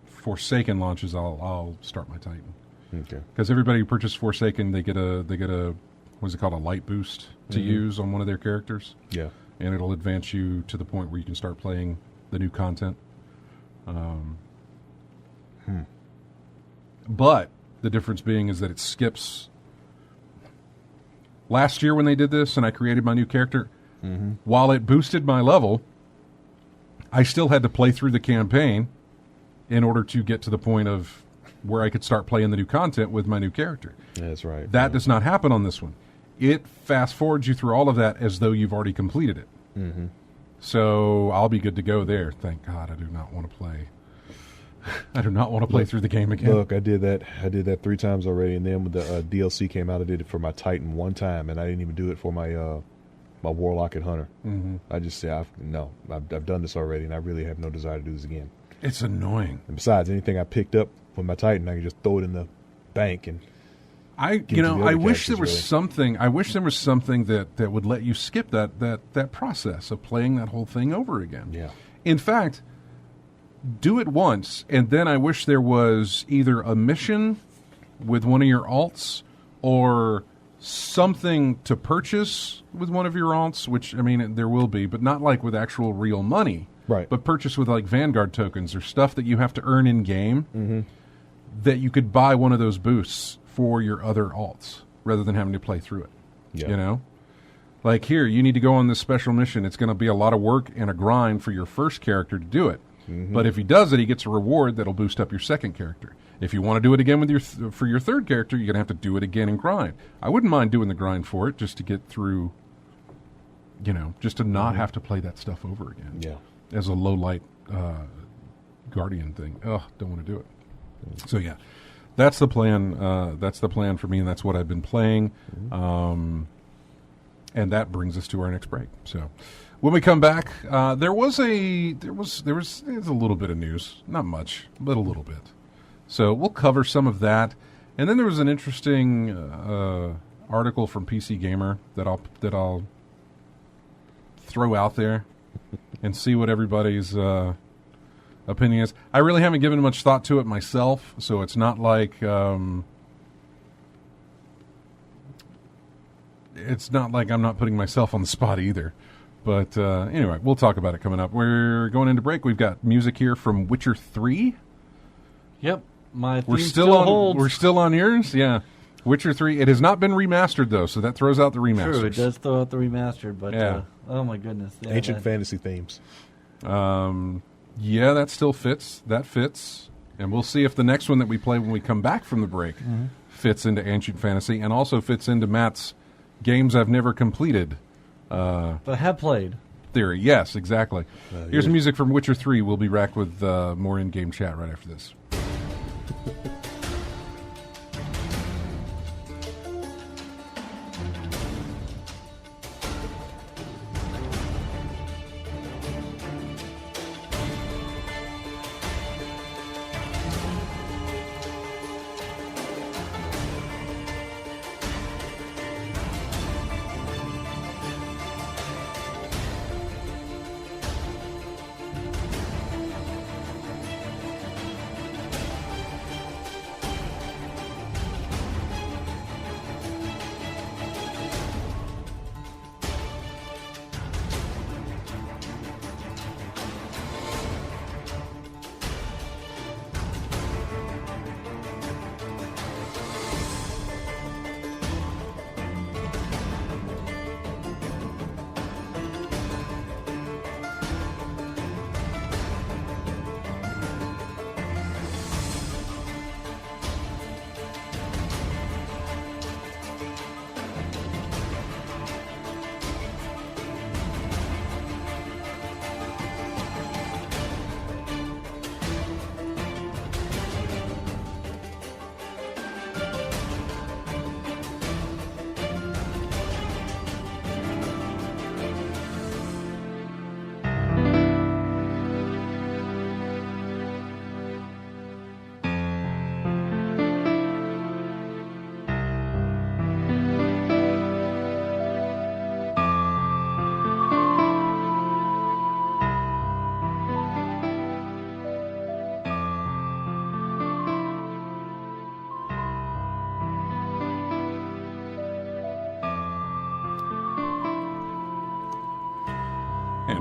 Forsaken launches, I'll start my Titan. Okay. Because everybody who purchased Forsaken, they get a what's it called, a light boost to use on one of their characters. Yeah. And it'll advance you to the point where you can start playing the new content. But the difference being is that it skips. Last year when they did this and I created my new character, while it boosted my level, I still had to play through the campaign in order to get to the point of where I could start playing the new content with my new character. That's right. That does not happen on this one. It fast forwards you through all of that as though you've already completed it. So I'll be good to go there. Thank God I do not want to play. I do not want to play through the game again. Look, I did that 3 times already, and then when the DLC came out, I did it for my Titan 1 time, and I didn't even do it for my my Warlock and Hunter. I just say, I've done this already, and I really have no desire to do this again. It's annoying. And besides, anything I picked up with my Titan, I can just throw it in the bank and. I wish there was something. I wish there was something that would let you skip that process of playing that whole thing over again. Yeah. In fact, do it once, and then I wish there was either a mission with one of your alts or something to purchase with one of your alts, which, I mean, there will be, but not like with actual real money. Right. But purchase with like Vanguard tokens or stuff that you have to earn in game that you could buy one of those boosts for your other alts rather than having to play through it. Yeah. You know? Like here, you need to go on this special mission. It's going to be a lot of work and a grind for your first character to do it. But if he does it, he gets a reward that'll boost up your second character. If you want to do it again with for your third character, you're going to have to do it again and grind. I wouldn't mind doing the grind for it just to get through, just to not have to play that stuff over again. Yeah. As a low-light Guardian thing. Ugh, don't want to do it. So, yeah. That's the plan. That's the plan for me, and that's what I've been playing. And that brings us to our next break. So, when we come back, there was a little bit of news, not much, but a little bit. So we'll cover some of that, and then there was an interesting article from PC Gamer that I'll throw out there and see what everybody's opinion is. I really haven't given much thought to it myself, so it's not like I'm not putting myself on the spot either. But anyway, we'll talk about it coming up. We're going into break. We've got music here from Witcher 3. Yep, my theme We're still holds. on yours. Yeah, Witcher 3. It has not been remastered though, so that throws out the remasters. True, it does throw out the remastered, but Yeah. oh my goodness, yeah, Ancient fantasy themes. Yeah, that still fits. That fits, and we'll see if the next one that we play when we come back from the break fits into Ancient Fantasy and also fits into Matt's games I've never completed. but I have played. Theory. Yes, exactly. Here's music from Witcher 3. We'll be back with more in-game chat right after this.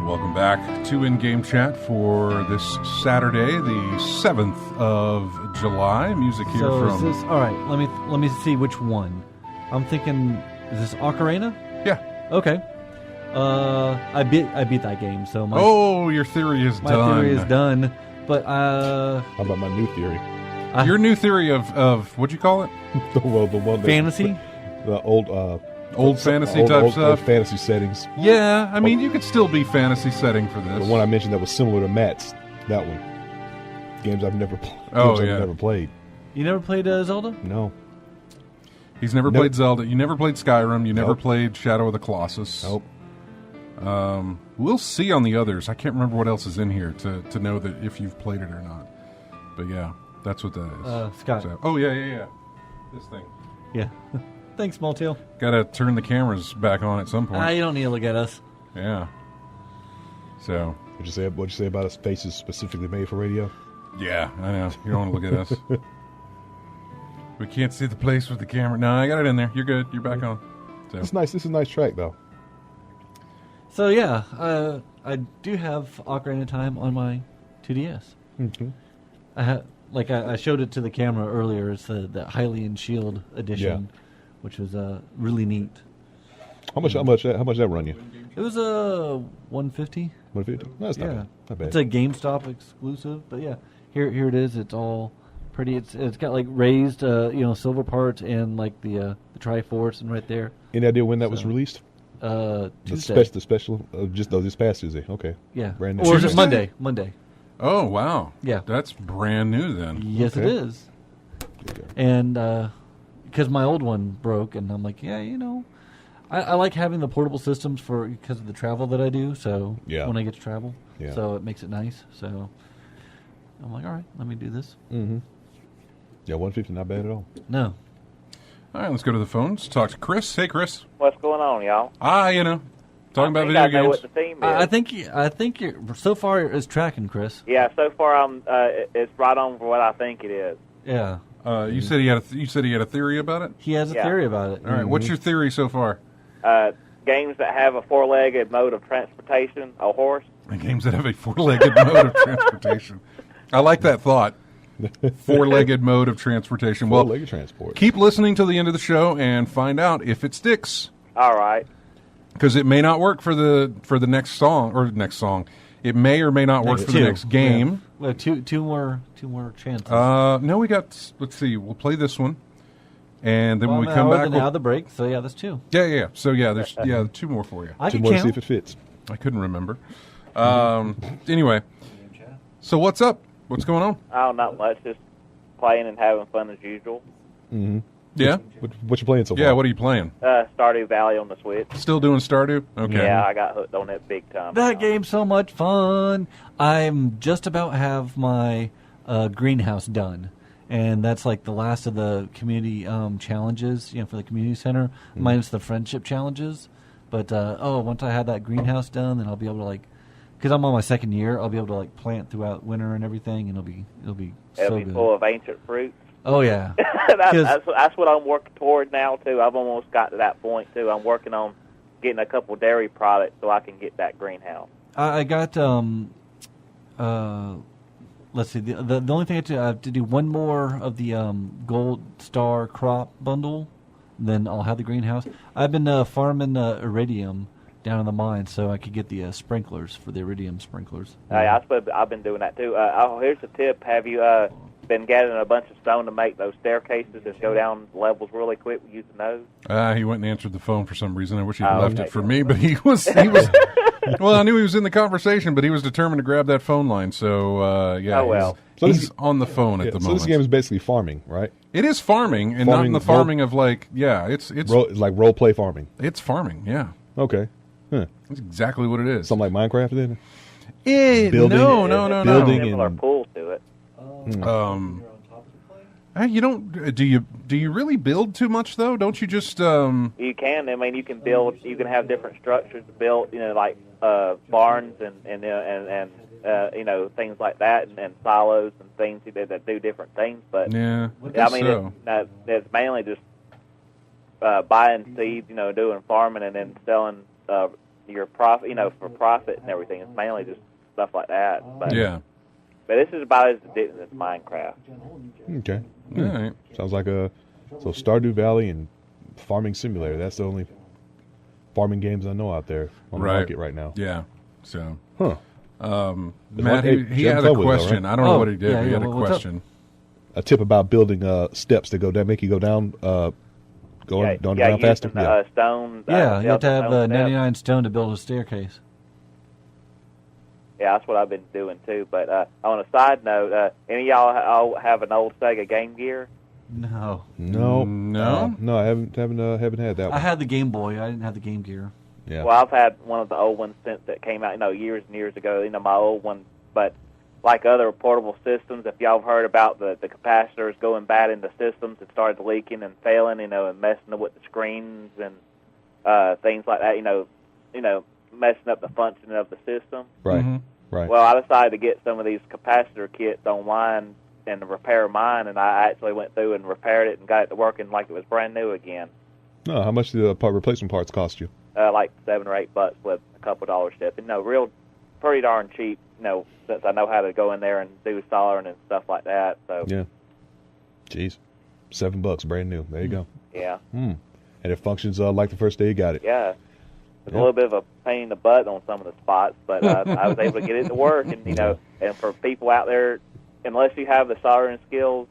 Welcome back to In-Game Chat for this Saturday, the 7th of July. Music here So from... is this, all right, let me see which one. I'm thinking, is this Ocarina? Yeah. Okay. I beat that game, so your theory is my done. theory is done. But How about my new theory? Your new theory of what'd you call it? The one that, fantasy? the old Fantasy type stuff? old fantasy settings. Yeah, I mean, you could still be fantasy setting for this. The one I mentioned that was similar to Matt's, that one. Games I've never played. Oh, I've yeah. never played. You never played Zelda? No. He's never played Zelda. You never played Skyrim. You never Nope. played Shadow of the Colossus. Nope. We'll see on the others. I can't remember what else is in here to know that if you've played it or not. But yeah, that's what that is. Scott. So, yeah. This thing. Yeah. Thanks, Maltail. Got to turn the cameras back on at some point. You don't need to look at us. Yeah. So. What'd you say about us faces specifically made for radio? Yeah, I know. You don't want to look at us. We can't see the place with the camera. No, I got it in there. You're good. You're back on. So. It's nice. This is a nice track, though. So yeah, I do have Ocarina of Time on my 2DS. Mm-hmm. I showed it to the camera earlier. It's the Hylian Shield edition, which was really neat. How much that run you? It was a 150. 150. That's not bad. Not bad. It's a GameStop exclusive, but yeah, here it is. It's all pretty. It's got like raised silver parts and like the Triforce and right there. Any idea when that was released? Tuesday. The special, this past Tuesday. Okay. Yeah. Brand new. Or is it Tuesday? Monday? Oh, wow. Yeah. That's brand new then. Yes, Okay. it is. And because my old one broke, and I'm like, I like having the portable systems because of the travel that I do. So when I get to travel, so it makes it nice. So I'm like, all right, let me do this. Mm-hmm. Yeah, 150, not bad at all. No. All right, let's go to the phones. Talk to Chris. Hey, Chris. What's going on, y'all? Talking about I video think I know games. what the theme is. I think you're so far it's tracking, Chris. Yeah, so far it's right on for what I think it is. Yeah. You said he had a theory about it. He has a theory about it. All right, what's your theory so far? Games that have a four-legged mode of transportation, a horse. Games that have a four-legged mode of transportation. I like that thought. Four-legged mode of transportation. Four-legged transport. Keep listening till the end of the show and find out if it sticks. All right. Because it may not work for the next song. It may or may not work for the next game. Yeah. We have two more chances. No, we got. Let's see. We'll play this one, and then when we come back, out of the break. So yeah, that's two. Yeah. So yeah, there's two more for you. I Two can more to count. see if it fits. I couldn't remember. Anyway, so what's up? What's going on? Oh, not much. Just playing and having fun as usual. Mm-hmm. Yeah. What you playing so far? Yeah. What are you playing? Stardew Valley on the Switch. Still doing Stardew? Okay. Yeah, I got hooked on that big time. That game's so much fun. I'm just about to have my greenhouse done, and that's like the last of the community challenges, for the community center, minus the friendship challenges. But once I have that greenhouse done, then I'll be able to because I'm on my second year, I'll be able to plant throughout winter and everything, and it'll be It'll so be good. full of ancient fruits. Oh yeah, that's what I'm working toward now too. I've almost got to that point too. I'm working on getting a couple dairy products so I can get that greenhouse. I got let's see. The only thing I have to do one more of the gold star crop bundle, then I'll have the greenhouse. I've been farming iridium down in the mine so I could get the sprinklers for the iridium sprinklers. I've been doing that too. Here's a tip: have you been gathering a bunch of stone to make those staircases and go down levels really quick using those? He went and answered the phone for some reason. I wish he'd left it for me, but he was. Well, I knew he was in the conversation, but he was determined to grab that phone line. So yeah. Oh well. He's on the phone at the moment. So this game is basically farming, right? It is farming, and not in the farming of it's like role play farming. It's farming, yeah. Okay. Huh. That's exactly what it is. Something like Minecraft then? Building, no. Building similar pool to it. You don't. Do you really build too much though? Don't you just? You can. I mean, you can build. You can have different structures built. Like barns and things like that, and silos and things that do different things. But yeah, I mean, it's mainly just buying seeds. Doing farming and then selling your profit, for profit and everything. It's mainly just stuff like that. But, Yeah. But this is about as addictive as Minecraft. Okay. All right. Sounds like so Stardew Valley and Farming Simulator. That's the only farming games I know out there on the market right now. Yeah. So. Huh. Matt, he had a question. I don't know what he did. But he had a question. A tip about building steps to go down, make you go down, going down faster. Stone. You have to have 99 stone to build a staircase. Yeah, that's what I've been doing too. But on a side note, any of y'all have an old Sega Game Gear? No. I haven't had that one. I had the Game Boy. I didn't have the Game Gear. Yeah. Well, I've had one of the old ones since it came out, years and years ago. My old one, but like other portable systems, if y'all have heard about the capacitors going bad in the systems, it started leaking and failing, and messing with the screens and things like that. Messing up the functioning of the system. Right. Mm-hmm. Right. Well, I decided to get some of these capacitor kits online and repair mine, and I actually went through and repaired it and got it working like it was brand new again. No, how much do the replacement parts cost you? Like $7 or $8 with a couple dollars shipping. Pretty darn cheap. Since I know how to go in there and do soldering and stuff like that. So yeah. Jeez, $7 brand new. There you go. Yeah. And it functions like the first day you got it. Yeah. It's a little bit of a pain in the butt on some of the spots, but I was able to get it to work. And and for people out there, unless you have the soldering skills,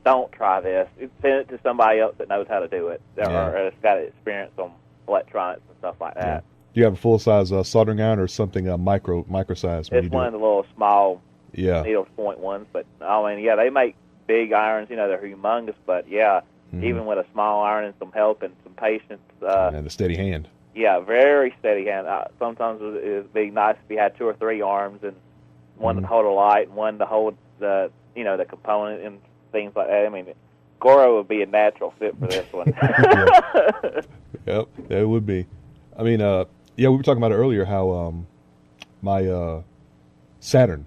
don't try this. Send it to somebody else that knows how to do it or has got experience on electronics and stuff like that. Yeah. Do you have a full size soldering iron or something micro size? It's one of the little small needle point ones, but they make big irons. They're humongous, but even with a small iron and some help and some patience, and a steady hand. Yeah, very steady hand. Sometimes it would be nice if you had 2 or 3 arms and one to hold a light and one to hold the component and things like that. Goro would be a natural fit for this one. Yep, that would be. We were talking about it earlier how my Saturn,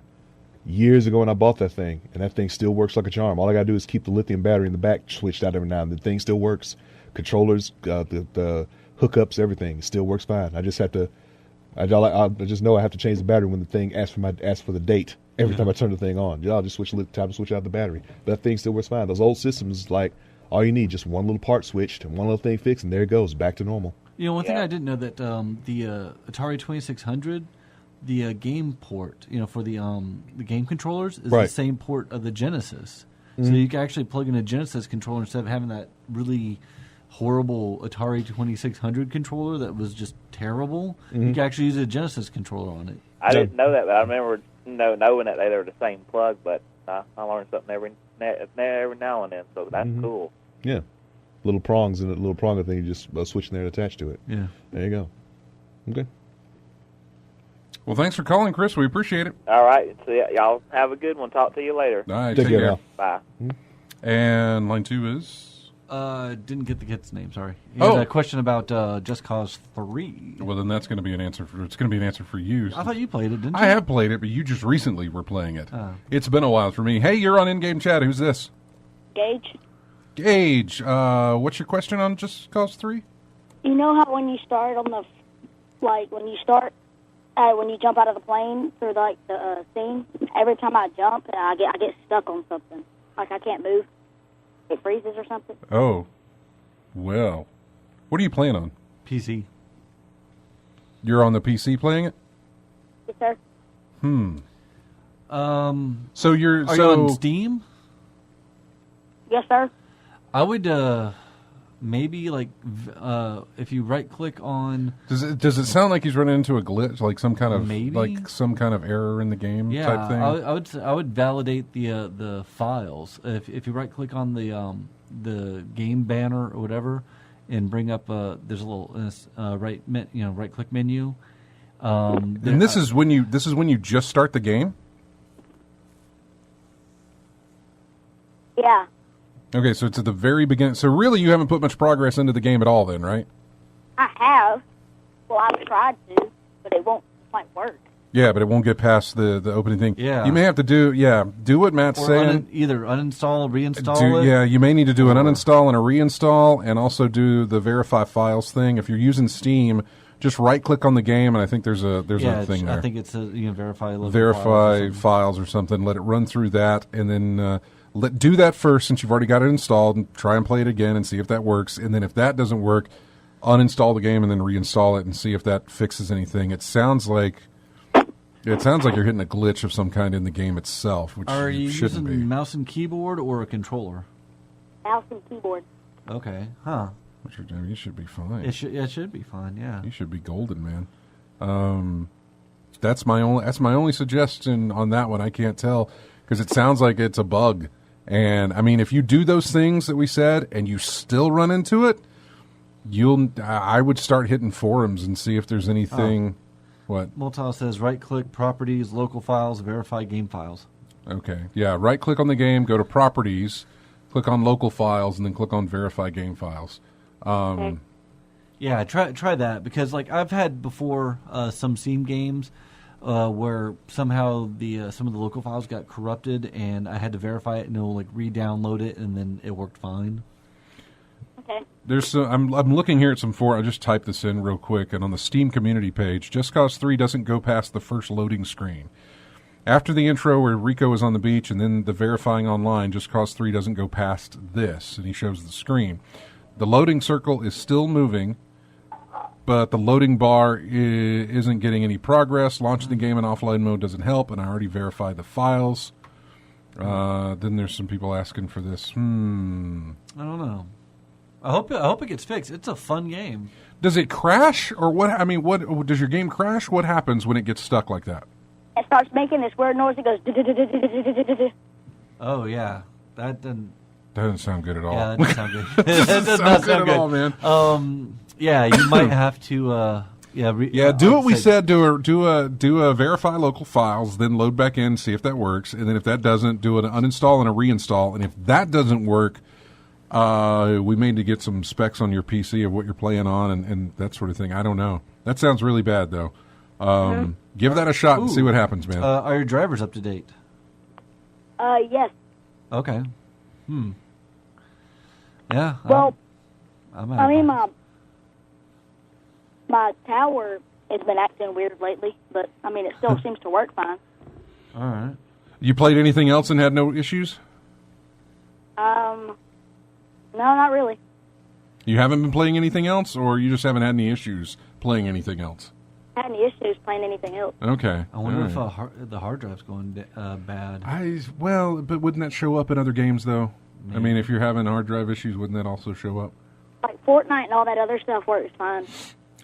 years ago when I bought that thing, and that thing still works like a charm. All I got to do is keep the lithium battery in the back switched out every now and then. The thing still works. Controllers, the hookups, everything still works fine. I just have to. I just know I have to change the battery when the thing asks for the date every time I turn the thing on. I'll just time to switch out the battery. But that thing still works fine. Those old systems, like all you need, just one little part switched and one little thing fixed, and there it goes, back to normal. One thing I didn't know that the Atari 2600, the game port, for the game controllers is the same port of the Genesis. So you can actually plug in a Genesis controller instead of having that really horrible Atari 2600 controller that was just terrible. You can actually use a Genesis controller on it. I didn't know that, but I remember knowing that they were the same plug. But I learned something every now and then, so that's cool. Yeah, little prongs and a little prong thing. You just switch in there and attach to it. Yeah, there you go. Okay. Well, thanks for calling, Chris. We appreciate it. All right. So y'all have a good one. Talk to you later. All right. Take care. Now. Bye. And line 2 is? Didn't get the kid's name. Sorry. He had a question about Just Cause 3. Well, then that's going to be an answer for. It's going to be an answer for you. I thought you played it, didn't you? I have played it, but you just recently were playing it. It's been a while for me. Hey, you're on in-game chat. Who's this? Gage. Gage. What's your question on Just Cause 3? You know how when you start on the, when you jump out of the plane through the scene, every time I jump, I get stuck on something. Like I can't move. It freezes or something. Oh, well, what are you playing on? PC. You're on the PC playing it? Yes, sir. So are you on Steam? Yes, sir. I would maybe if you right click on. Does it sound like he's running into a glitch, like some kind of error in the game type thing? I would validate the files. If you right click on the game banner or whatever, and bring up there's a little right click menu. And this is when you just start the game. Yeah. Okay, so it's at the very beginning. So really, you haven't put much progress into the game at all, then, right? I have. Well, I've tried to, but it won't quite work. Yeah, but it won't get past the opening thing. Yeah. You may have to do what Matt's saying. Either uninstall, reinstall it. Yeah, you may need to do an uninstall and a reinstall, and also do the verify files thing. If you're using Steam, just right-click on the game, and I think there's a thing there. I think it's verify local Verify files or something. Let it run through that, and then do that first since you've already got it installed, and try and play it again and see if that works. And then if that doesn't work, uninstall the game and then reinstall it and see if that fixes anything. It sounds like you're hitting a glitch of some kind in the game itself, which Are you shouldn't using be. mouse and keyboard or a controller? Mouse and keyboard. Okay, huh? You should be fine. It should be fine. Yeah. You should be golden, man. That's my only suggestion on that one. I can't tell because it sounds like it's a bug. And I mean, if you do those things that we said and you still run into it, I would start hitting forums and see if there's anything. What? Multile says right-click Properties, Local Files, Verify Game Files. Okay. Yeah. Right-click on the game, go to Properties, click on Local Files, and then click on Verify Game Files. Okay. Yeah, try that because like I've had before some Steam games where somehow some of the local files got corrupted and I had to verify it and it'll like re-download it and then it worked fine. Okay. I'm looking here at some I just typed this in real quick, and on the Steam community page, Just Cause 3 doesn't go past the first loading screen. After the intro where Rico is on the beach and then the verifying online, Just Cause 3 doesn't go past this, and he shows the screen. The loading circle is still moving, but the loading bar isn't getting any progress. Launching the game in offline mode doesn't help, and I already verified the files. Then there's some people asking for this. I don't know. I hope it gets fixed. It's a fun game. Does it crash, or what? I mean, what does your game crash? What happens when it gets stuck like that? It starts making this weird noise. It goes. Oh yeah, that doesn't sound good at all. Yeah, that doesn't sound good. That does not sound good at all, man. Yeah, you might have to. Do what we said. Do a verify local files, then load back in, see if that works, and then if that doesn't, do an uninstall and a reinstall. And if that doesn't work, we may need to get some specs on your PC of what you're playing on and that sort of thing. I don't know. That sounds really bad though. Give that a shot and see what happens, man. Are your drivers up to date? Yes. Okay. Yeah. Well, I mean, my tower has been acting weird lately, but I mean, it still seems to work fine. All right. You played anything else and had no issues? No, not really. You haven't been playing anything else, or you just haven't had any issues playing anything else? I had any issues playing anything else. Okay. I wonder if the hard drive's going bad. But wouldn't that show up in other games, though? Maybe. I mean, if you're having hard drive issues, wouldn't that also show up? Like Fortnite and all that other stuff works fine.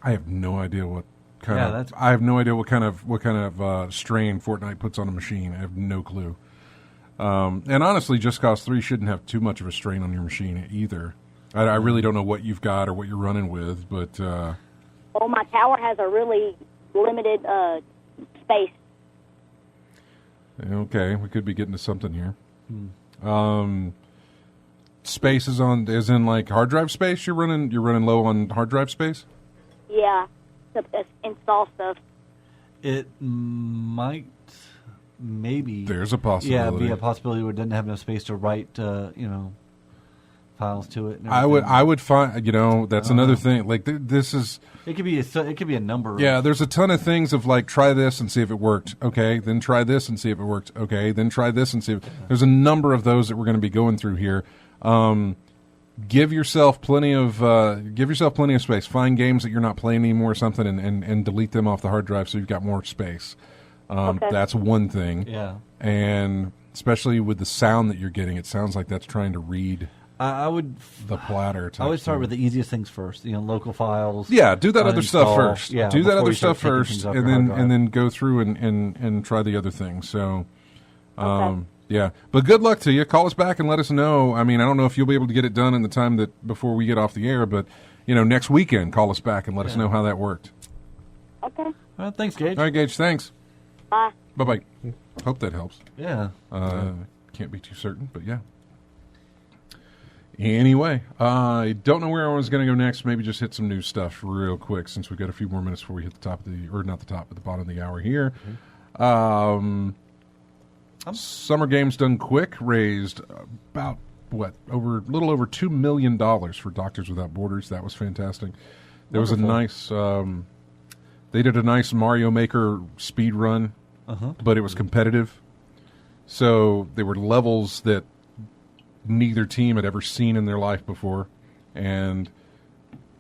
I have no idea what kind of. I have no idea what kind of strain Fortnite puts on a machine. I have no clue. And honestly, Just Cause 3 shouldn't have too much of a strain on your machine either. I really don't know what you've got or what you're running with, but. Well, my tower has a really limited space. Okay, we could be getting to something here. Space is in like hard drive space. You're running low on hard drive space. Yeah, to install stuff. It might, maybe. There's a possibility. Yeah, be a possibility where it doesn't have enough space to write, files to it. I would find, that's another thing. Like this is. It could be a number. Yeah, there's a ton of things of like try this and see if it worked. Okay, then try this and see if it worked. Okay, then try this and see. There's a number of those that we're going to be going through here. Give yourself plenty of space. Find games that you're not playing anymore or something, and delete them off the hard drive so you've got more space. Okay. That's one thing. Yeah, and especially with the sound that you're getting, it sounds like that's trying to read. I would the platter. I would start with the easiest things first. Local files. Yeah, do that other stuff first. Yeah, do that other stuff first, and then go through and try the other things. So, Okay. Yeah, but good luck to you. Call us back and let us know. I mean, I don't know if you'll be able to get it done in the time that before we get off the air, but next weekend, call us back and let us know how that worked. Okay. Well, thanks, Gage. All right, Gage. Thanks. Bye. Bye. Hope that helps. Yeah. Can't be too certain, but yeah. Anyway, I don't know where I was going to go next. Maybe just hit some new stuff real quick since we've got a few more minutes before we hit the top of not the top, but the bottom of the hour here. Summer Games Done Quick raised about a little over $2 million for Doctors Without Borders. That was fantastic. There was a nice They did a nice Mario Maker speed run, but it was competitive. So there were levels that neither team had ever seen in their life before, and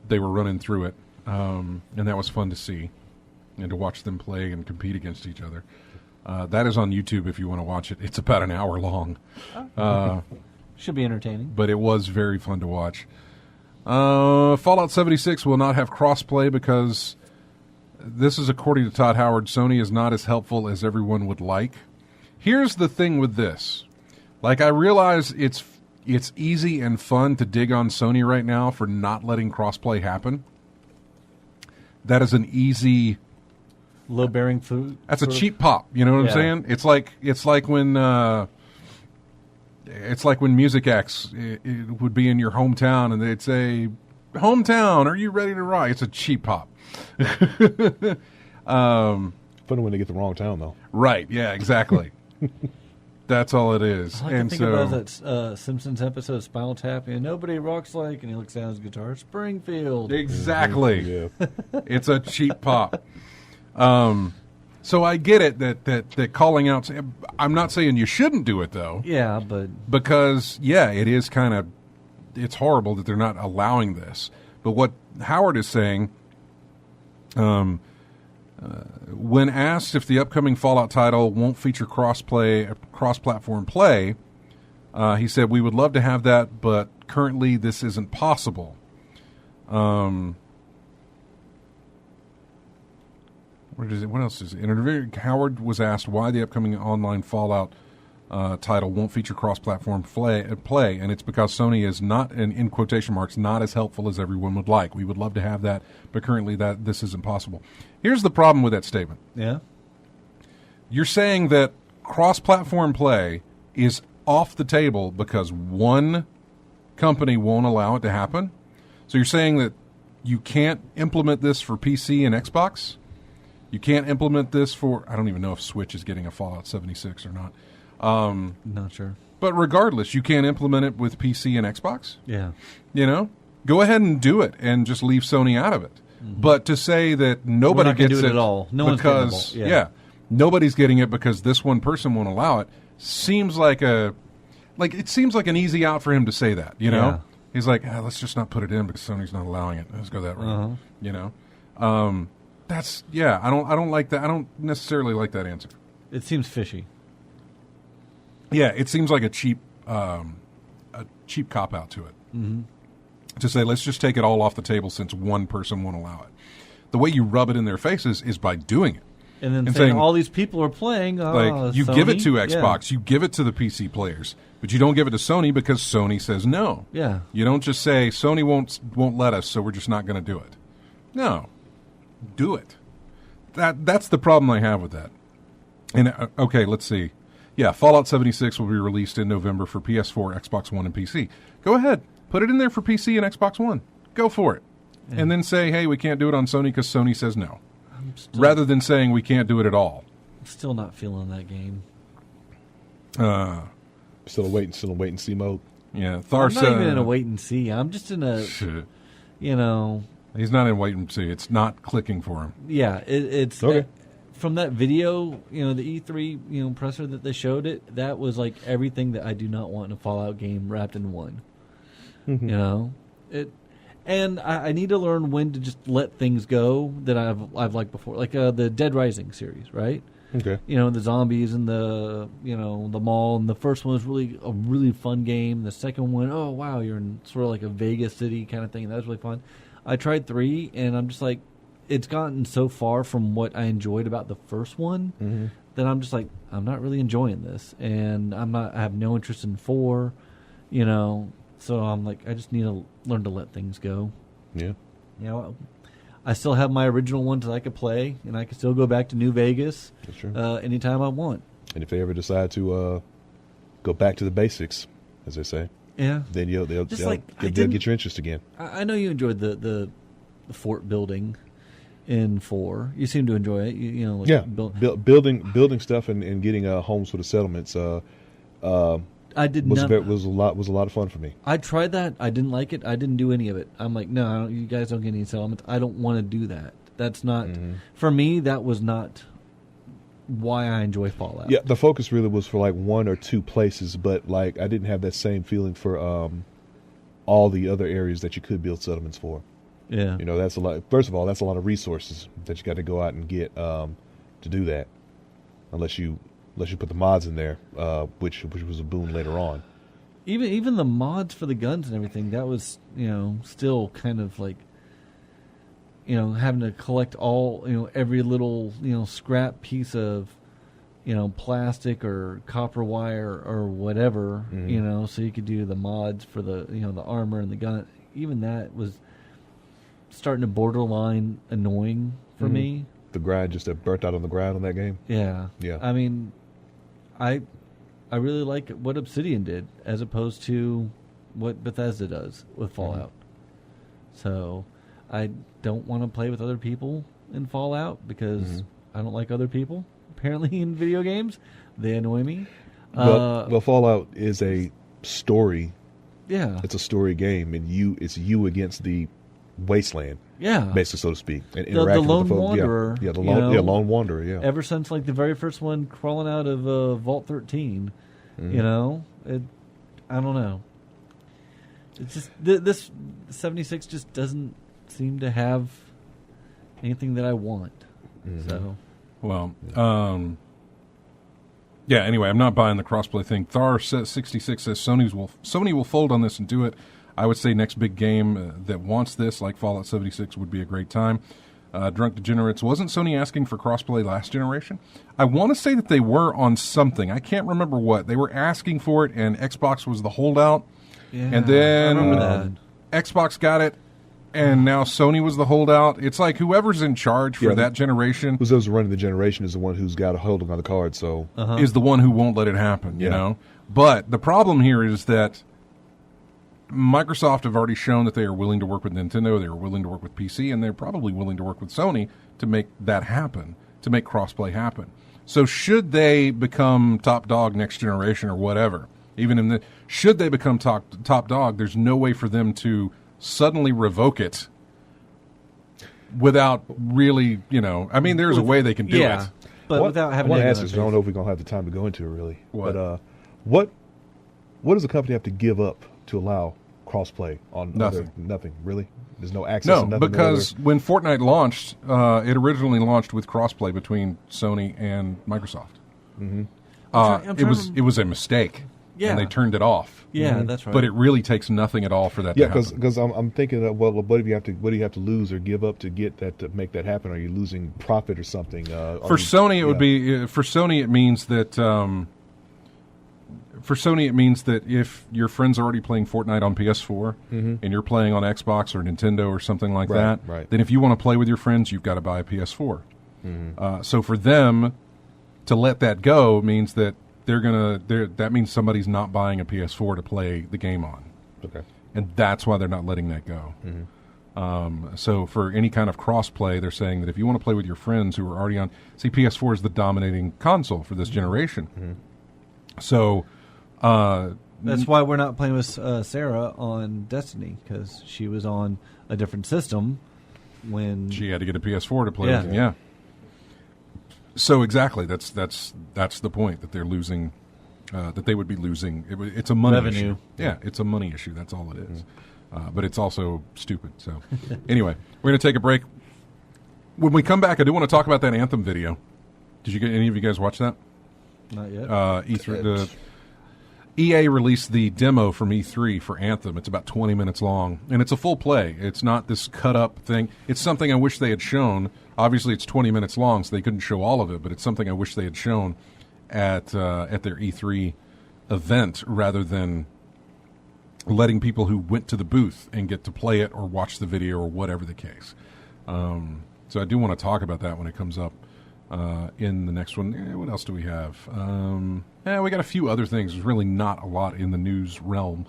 they were running through it. And that was fun to see and to watch them play and compete against each other. That is on YouTube if you want to watch it. It's about an hour long. Should be entertaining. But it was very fun to watch. Fallout 76 will not have crossplay because this is according to Todd Howard. Sony is not as helpful as everyone would like. Here's the thing with this. Like, I realize it's easy and fun to dig on Sony right now for not letting crossplay happen. That is an easy... Low-bearing food. That's a cheap pop. You know what I'm saying? It's like when music acts it would be in your hometown and they'd say, "Hometown, are you ready to rock?" It's a cheap pop. Funny when they get the wrong town, though. Right? Yeah, exactly. That's all it is. I think about that Simpsons episode, Spinal Tap, and nobody rocks like, and he looks down at his guitar, Springfield. Exactly. Yeah. It's a cheap pop. So I get it that calling out. I'm not saying you shouldn't do it though. Yeah, but because it is kind of, it's horrible that they're not allowing this. But what Howard is saying, when asked if the upcoming Fallout title won't feature cross-platform play, he said, "We would love to have that, but currently this isn't possible." What else is it? Howard was asked why the upcoming online Fallout title won't feature cross-platform play, and it's because Sony is not, in quotation marks, not as helpful as everyone would like. We would love to have that, but currently this isn't possible. Here's the problem with that statement. Yeah? You're saying that cross-platform play is off the table because one company won't allow it to happen? So you're saying that you can't implement this for PC and Xbox? You can't implement this for... I don't even know if Switch is getting a Fallout 76 or not. Not sure. But regardless, you can't implement it with PC and Xbox? Yeah. You know? Go ahead and do it and just leave Sony out of it. Mm-hmm. But to say that nobody gets it at all. No one's getting the ball. Nobody's getting it because this one person won't allow it, seems like it seems like an easy out for him to say that, you know? Yeah. He's like, let's just not put it in because Sony's not allowing it. Let's go that route. You know? I don't like that. I don't necessarily like that answer. It seems fishy. Yeah, it seems like a cheap cop out to it. Mm-hmm. To say, let's just take it all off the table since one person won't allow it. The way you rub it in their faces is by doing it. And then saying all these people are playing. Like, you Sony? give it to Xbox, you give it to the PC players, but you don't give it to Sony because Sony says no. Yeah. You don't just say, Sony won't let us, so we're just not going to do it. No. Do it. That's the problem I have with that. And, okay, let's see. Yeah, Fallout 76 will be released in November for PS4, Xbox One, and PC. Go ahead. Put it in there for PC and Xbox One. Go for it. Yeah. And then say, hey, we can't do it on Sony because Sony says no. Rather than saying we can't do it at all. I'm still not feeling that game. Still in wait and see mode. Yeah, I'm not even in a wait and see. I'm just in a, He's not in wait and see. It's not clicking for him. Yeah, it's okay. From that video, the E3, presser that they showed it, that was like everything that I do not want in a Fallout game wrapped in one. Mm-hmm. And I need to learn when to just let things go that I've liked before, like the Dead Rising series, right? Okay. The zombies and the the mall, and the first one was really a really fun game. The second one, oh wow, you're in sort of like a Vegas city kind of thing. That was really fun. I tried 3, and I'm just like, it's gotten so far from what I enjoyed about the first one that I'm just like, I'm not really enjoying this, and I have no interest in 4, So I'm like, I just need to learn to let things go. Yeah. I still have my original ones that I could play, and I can still go back to New Vegas anytime I want. And if they ever decide to go back to the basics, as they say, then they'll get your interest again. I know you enjoyed the fort building in 4. You seem to enjoy it. Building stuff and getting homes for the settlements. I did was a lot of fun for me. I tried that. I didn't like it. I didn't do any of it. I'm like, no, you guys don't get any settlements. I don't want to do that. That's not for me. That was not why I enjoy Fallout. Yeah, the focus really was for like one or two places, but like I didn't have that same feeling for all the other areas that you could build settlements for. Yeah, You know, that's a lot. First of all, that's a lot of resources that you got to go out and get to do that. Unless you put the mods in there, which was a boon later on. even the mods for the guns and everything, that was still kind of like having to collect all every little scrap piece of plastic or copper wire or whatever so you could do the mods for the the armor and the gun. Even that was starting to borderline annoying for me. The grind just burnt out on the ground in that game. Yeah. Yeah. I mean, I really like what Obsidian did as opposed to what Bethesda does with Fallout. So I don't want to play with other people in Fallout because I don't like other people, apparently, in video games. They annoy me. Well, Fallout is a story. Yeah. It's a story game, and it's you against the wasteland. Yeah. Basically, so to speak. And The interacting lone with the folks. wanderer. Yeah, lone wanderer, yeah. Ever since like the very first one crawling out of Vault 13, I don't know. It's just this 76 just doesn't seem to have anything that I want. So, Well, yeah. Anyway, I'm not buying the crossplay thing. Thar66 says Sony will fold on this and do it. I would say next big game that wants this, like Fallout 76, would be a great time. Drunk Degenerates, wasn't Sony asking for crossplay last generation? I want to say that they were on something. I can't remember what. They were asking for it, and Xbox was the holdout. yeah, And then I remember that. Xbox got it, and now Sony was the holdout. It's like whoever's in charge for that generation Who's running the generation is the one who's got a holding on the card, so... is the one who won't let it happen, you Yeah. know? But the problem here is that Microsoft have already shown that they are willing to work with Nintendo, they are willing to work with PC, and they're probably willing to work with Sony to make that happen, to make crossplay happen. So should they become top dog next generation or whatever, should they become top dog, there's no way for them to suddenly revoke it without really, I mean, there's a way they can do it. But without having I want to egg ask on this, their I don't face. know if we're going to have the time to go into it, really. What? But what does a company have to give up to allow crossplay on Nothing. Nothing, really? There's no access No, and nothing? because when Fortnite launched, it originally launched with crossplay between Sony and Microsoft. I'm It was a mistake, Yeah. and they turned it off. Yeah, that's right. But it really takes nothing at all for that Yeah, to happen. because I'm thinking, what do you have to lose or give up to get that to make that happen? Are you losing profit or something? For Sony, it would be for Sony. It means that if your friend's already playing Fortnite on PS4 and you're playing on Xbox or Nintendo or something like that, right. then if you want to play with your friends, you've got to buy a PS4. So for them to let that go means that that means somebody's not buying a PS4 to play the game on. Okay. And that's why they're not letting that go. So for any kind of cross-play, they're saying that if you want to play with your friends who are already on... See, PS4 is the dominating console for this generation. So... That's why we're not playing with Sarah on Destiny, because she was on a different system when... she had to get a PS4 to play Yeah. with it. Yeah. So exactly, that's the point, that they're losing... that they would be losing... It's a money Revenue. issue. Yeah, it's a money issue. That's all it is. But it's also stupid. So anyway, we're going to take a break. When we come back, I do want to talk about that Anthem video. Did you get any of you guys watch that? Not yet. E3, EA released the demo from E3 for Anthem. It's about 20 minutes long, and it's a full play. It's not this cut-up thing. It's something I wish they had shown. Obviously, it's 20 minutes long, so they couldn't show all of it, but it's something I wish they had shown at their E3 event rather than letting people who went to the booth and get to play it or watch the video or whatever the case. So I do want to talk about that when it comes up in the next one. What else do we have? We got a few other things. There's really not a lot in the news realm.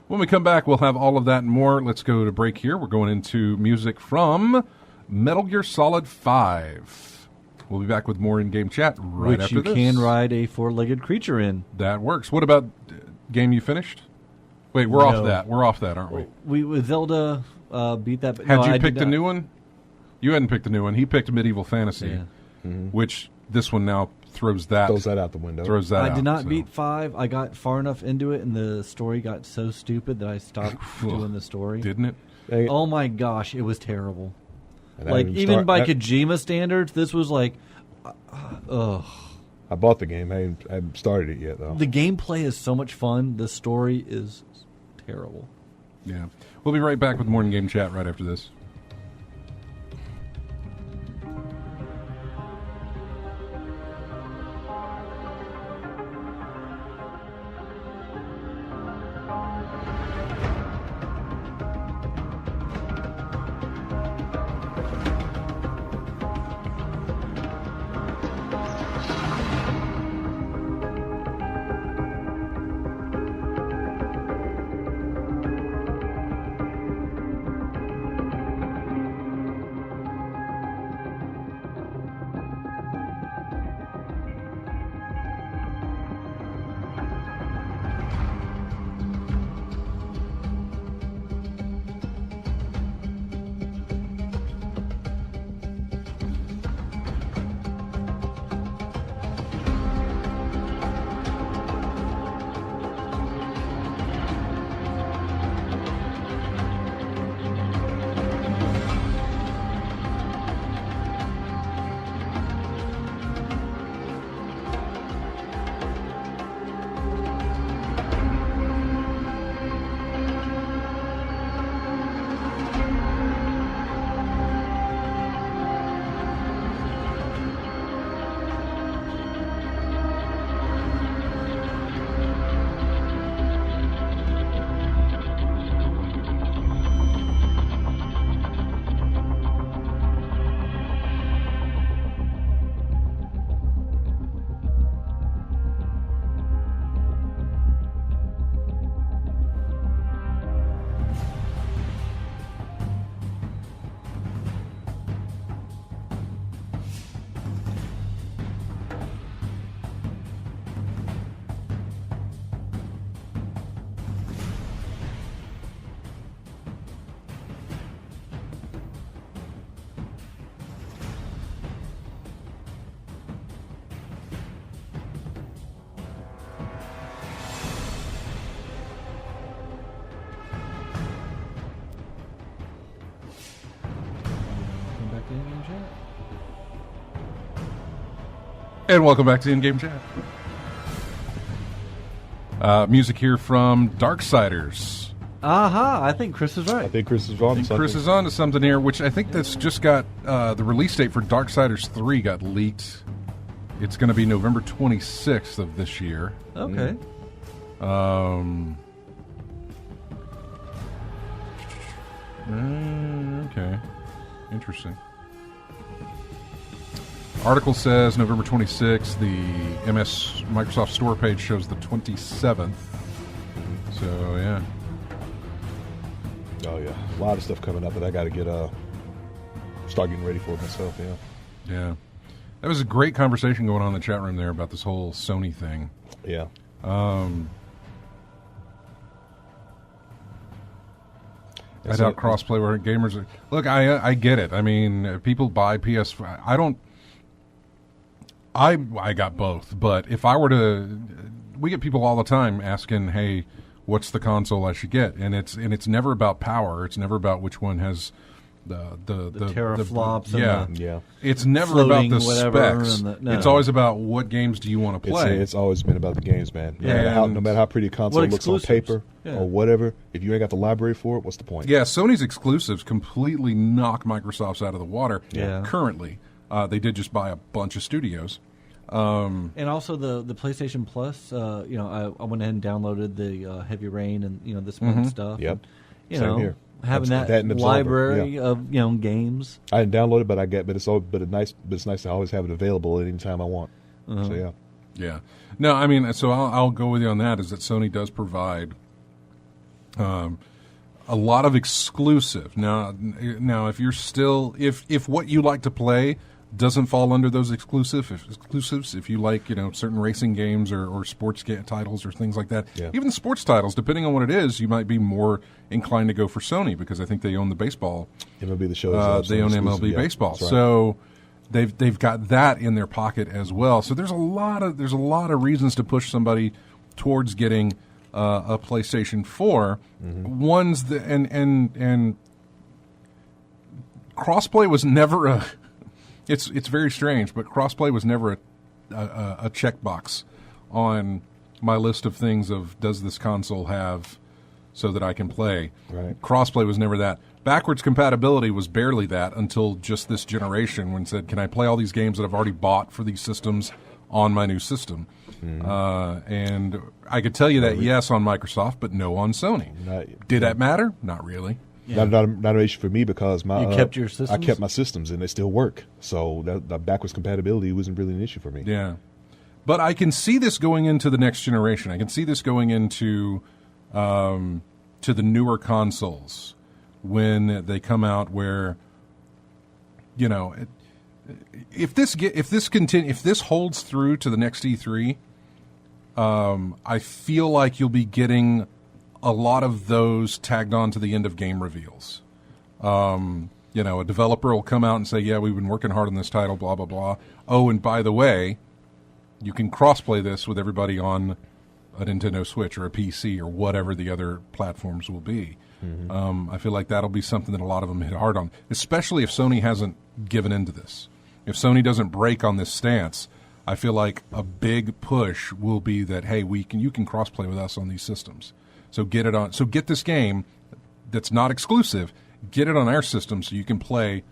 When we come back, we'll have all of that and more. Let's go to break here. We're going into music from Metal Gear Solid 5. We'll be back with more in-game chat right Which after you this. can ride a four-legged creature in. That works. What about game you finished? Wait, we're No. off that. We're off that, aren't we? We with Zelda beat that. Had you picked a new one? You hadn't picked the new one. He picked Medieval Fantasy, which this one now throws that out the window. I did not beat 5. I got far enough into it, and the story got so stupid that I stopped doing the story. Didn't it? Oh my gosh, it was terrible. And Like, even by Kojima standards, this was like, ugh. I bought the game. I haven't started it yet, though. The gameplay is so much fun. The story is terrible. Yeah. We'll be right back with more in-game chat right after this. And welcome back to In-Game Chat. Music here from Darksiders. Aha, I think Chris is right. I think Chris is on. Chris is on to something here, which I think that's just got the release date for Darksiders 3 got leaked. It's going to be November 26th of this year. Okay. Okay. Interesting. Article says November 26th. The Microsoft Store page shows the 27th. So, yeah. Oh, yeah. A lot of stuff coming up that I got to get start getting ready for myself, yeah. Yeah. That was a great conversation going on in the chat room there about this whole Sony thing. Yeah. I doubt crossplay where gamers are. Look, I get it. I mean, people buy PS5. I don't. I got both, but if I were to, we get people all the time asking, "Hey, what's the console I should get?" And it's never about power. It's never about which one has the teraflops. Yeah. It's never about the whatever, specs. It's always about what games do you want to play. It's always been about the games, man. No matter how pretty a console looks on paper or whatever, if you ain't got the library for it, what's the point? Yeah, Sony's exclusives completely knock Microsoft's out of the water. Yeah. Currently, they did just buy a bunch of studios. And also the PlayStation Plus. I went ahead and downloaded the Heavy Rain and this month stuff. Yep. And, Same here. Having that and library of games. I didn't download it, but it's nice to always have it available at any time I want. So yeah. Yeah. No, I mean, so I'll go with you on that. Is that Sony does provide a lot of exclusive. Now, if you're still if what you like to play doesn't fall under those exclusives. If you like, certain racing games or sports titles or things like that. Yeah. Even sports titles, depending on what it is, you might be more inclined to go for Sony because I think they own the baseball. MLB The Show. They own MLB baseball, right. so they've got that in their pocket as well. So there's a lot of reasons to push somebody towards getting a PlayStation 4. Ones that and crossplay was never a. It's very strange, but crossplay was never a checkbox on my list of things of does this console have so that I can play. Right. Crossplay was never that. Backwards compatibility was barely that until just this generation when it said, can I play all these games that I've already bought for these systems on my new system? And I could tell you that yes on Microsoft, but no on Sony. Did that matter? Not really. Yeah. Not an issue for me because You kept your systems? I kept my systems and they still work. So that backwards compatibility wasn't really an issue for me. Yeah. But I can see this going into the next generation. I can see this going into to the newer consoles when they come out where, if this holds through to the next E3, I feel like you'll be getting a lot of those tagged on to the end of game reveals. A developer will come out and say, yeah, we've been working hard on this title, blah, blah, blah. Oh, and by the way, you can cross-play this with everybody on a Nintendo Switch or a PC or whatever the other platforms will be. I feel like that'll be something that a lot of them hit hard on, especially if Sony hasn't given into this. If Sony doesn't break on this stance, I feel like a big push will be that, hey, you can cross-play with us on these systems. So get this game that's not exclusive, get it on our system so you can play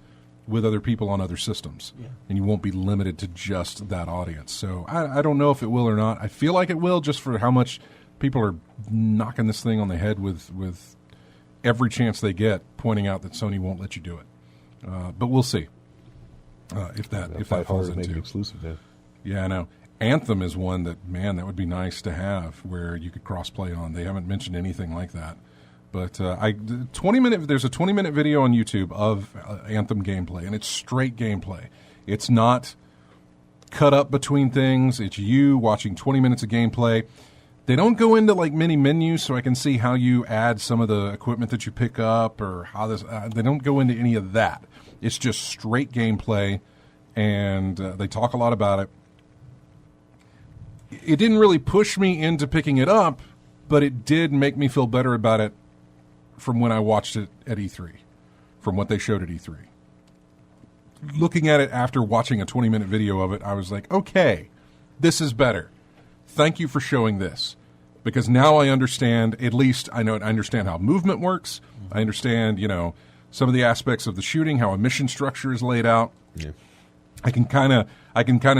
with other people on other systems. Yeah. And you won't be limited to just that audience. So I don't know if it will or not. I feel like it will just for how much people are knocking this thing on the head with every chance they get, pointing out that Sony won't let you do it. But we'll see if that falls into it exclusive. Then. Yeah, I know. Anthem is one that, man, that would be nice to have where you could cross-play on. They haven't mentioned anything like that. But there's a 20-minute video on YouTube of Anthem gameplay, and it's straight gameplay. It's not cut up between things. It's you watching 20 minutes of gameplay. They don't go into like mini menus, so I can see how you add some of the equipment that you pick up or how this. They don't go into any of that. It's just straight gameplay, and they talk a lot about it. It didn't really push me into picking it up, but it did make me feel better about it from when I watched it at E3, from what they showed at E3. Looking at it after watching a 20-minute video of it, I was like, okay, this is better. Thank you for showing this. Because now I understand, at least I understand how movement works. I understand, some of the aspects of the shooting, how a mission structure is laid out. Yeah. I can kind of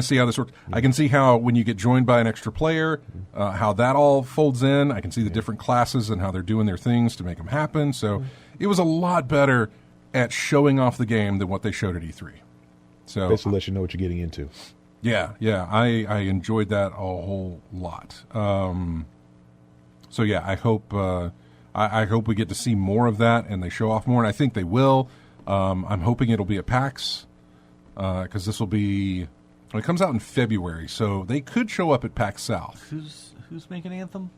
see how this works. I can see how when you get joined by an extra player, how that all folds in. I can see the different classes and how they're doing their things to make them happen. So it was a lot better at showing off the game than what they showed at E3. So basically, let you know what you're getting into. Yeah, I enjoyed that a whole lot. So yeah, I hope we get to see more of that and they show off more, and I think they will. I'm hoping it'll be at PAX. Because this will be, it comes out in February, so they could show up at PAX South. Who's making Anthem?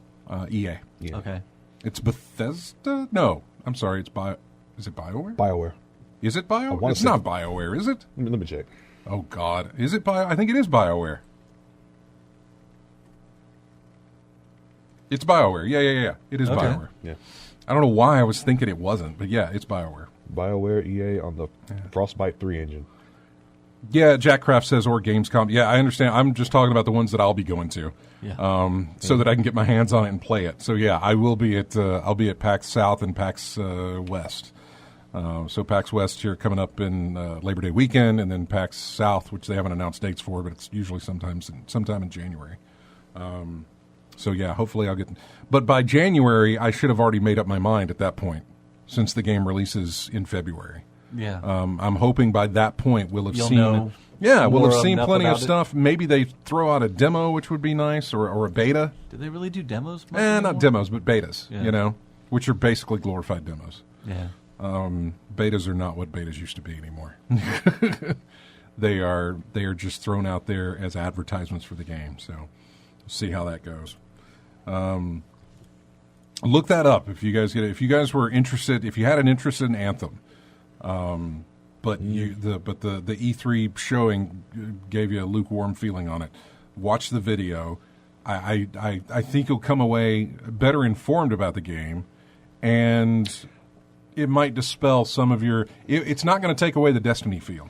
EA. Yeah. Okay. It's Bethesda? No, I'm sorry. Is it BioWare? BioWare. Is it BioWare? It's not BioWare, is it? Let me check. Oh God, is it I think it is BioWare. It's BioWare. Yeah. It is Okay. BioWare. Yeah. I don't know why I was thinking it wasn't, but yeah, it's BioWare. BioWare EA on the Frostbite 3 engine. Yeah, Jack Kraft says, or Gamescom. Yeah, I understand. I'm just talking about the ones that I'll be going to, so that I can get my hands on it and play it. So yeah, I will be at. I'll be at PAX South and PAX West. So PAX West here coming up in Labor Day weekend, and then PAX South, which they haven't announced dates for, but it's usually sometime in January. So yeah, hopefully I'll get. But by January, I should have already made up my mind at that point, since the game releases in February. Yeah. I'm hoping by that point we'll have You'll seen. know we'll have seen plenty of about it. stuff. Maybe they throw out a demo, which would be nice, or a beta. Do they really do demos? much Not anymore? demos, but betas. Yeah. Which are basically glorified demos. Yeah. Betas are not what betas used to be anymore. They are just thrown out there as advertisements for the game. So we'll see how that goes. Look that up if you guys get it. If you guys were interested, if you had an interest in Anthem, but the E3 showing gave you a lukewarm feeling on it, watch the video. I think you'll come away better informed about the game, and it might dispel some of your. It's not going to take away the Destiny feel.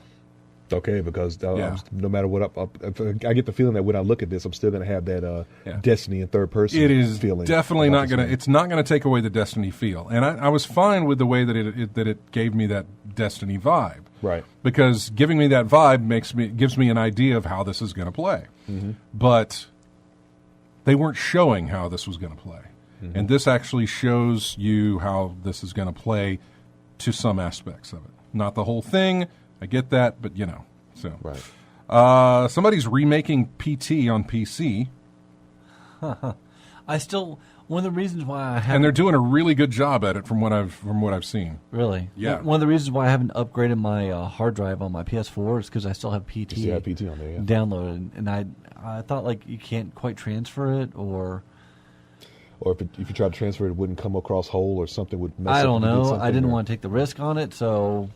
Okay, because no matter what, I get the feeling that when I look at this, I'm still going to have that Destiny in third person. It is feeling definitely not going to. It's not going to take away the Destiny feel, and I was fine with the way that it gave me that Destiny vibe. Right. Because giving me that vibe gives me an idea of how this is going to play. Mm-hmm. But they weren't showing how this was going to play, and this actually shows you how this is going to play to some aspects of it. Not the whole thing. I get that, but so. Right. Somebody's remaking PT on PC. One of the reasons why I haven't, and they're doing a really good job at it from what I've seen. Really? Yeah. One of the reasons why I haven't upgraded my hard drive on my PS4 is because I still have PT. You have PT on there, yeah. Downloaded, and I thought like you can't quite transfer it, or if you try to transfer it, it wouldn't come across whole, or something would mess up. I don't know. I didn't want to take the risk on it, so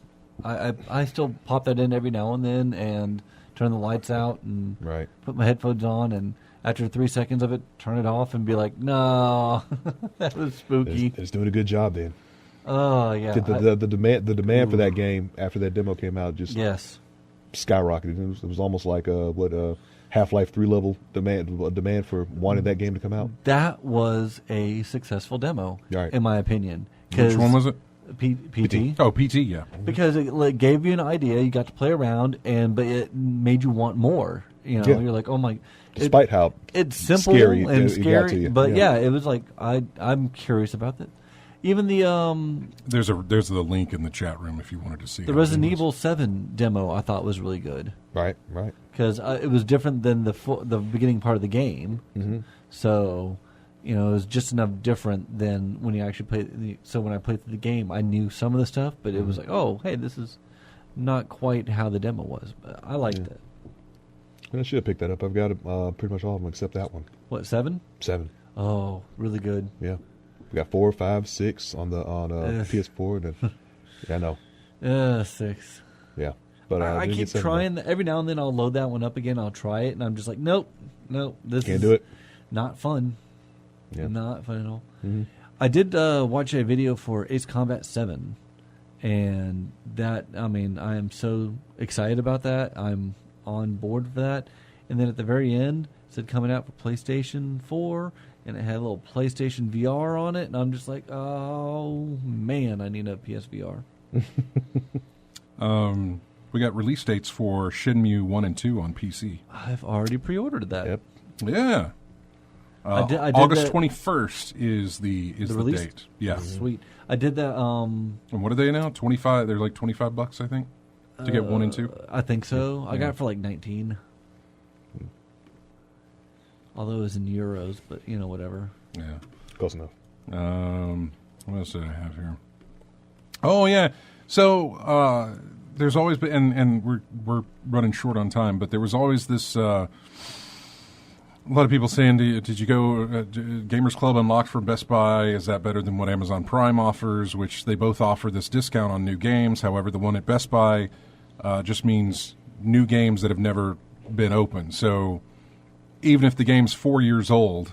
I still pop that in every now and then and turn the lights out and put my headphones on, and after 3 seconds of it, turn it off and be like, no, that was spooky. It's doing a good job then. Oh, yeah. The demand for that game after that demo came out just skyrocketed. It was almost like Half-Life 3 level demand for wanting that game to come out. That was a successful demo, in my opinion. Which one was it? PT. Oh, PT, yeah. Because it gave you an idea, you got to play around, but it made you want more. You're like, oh my. Despite how it's simple scary and it got to you. But it was like I'm curious about that. Even the there's the link in the chat room if you wanted to see the Resident Evil 7 demo. I thought was really good. Right. Because it was different than the beginning part of the game. Mm-hmm. So it was just enough different than when you actually played. So when I played through the game, I knew some of the stuff, but it was like, oh, hey, this is not quite how the demo was. But I liked it. I should have picked that up. I've got pretty much all of them except that one. What, 7? 7. Oh, really good. Yeah. We got 4, 5, 6 on PS4. And I know. 6. Yeah. But I keep trying. Every now and then I'll load that one up again. I'll try it, and I'm just like, nope. This can't do it. Not fun. Yeah. Not fun at all. Mm-hmm. I did watch a video for Ace Combat 7, and that, I am so excited about that. I'm on board for that. And then at the very end, it said coming out for PlayStation 4, and it had a little PlayStation VR on it, and I'm just like, oh man, I need a PSVR. We got release dates for Shenmue 1 and 2 on PC. I've already pre-ordered that. Yep. Yeah. I did August that. 21st is the release? date. Yeah. Sweet. I did that. And what are they now? 25. They're like $25, I think, to get 1 and 2. I think so. I got it for like 19. Although it was in euros, but whatever. Yeah. Close enough. What else did I have here? Oh yeah. So there's always been, and we're running short on time, but there was always this. A lot of people saying, "Did you go Gamers Club unlocked for Best Buy? Is that better than what Amazon Prime offers?" Which they both offer this discount on new games. However, the one at Best Buy just means new games that have never been opened. So even if the game's 4 years old,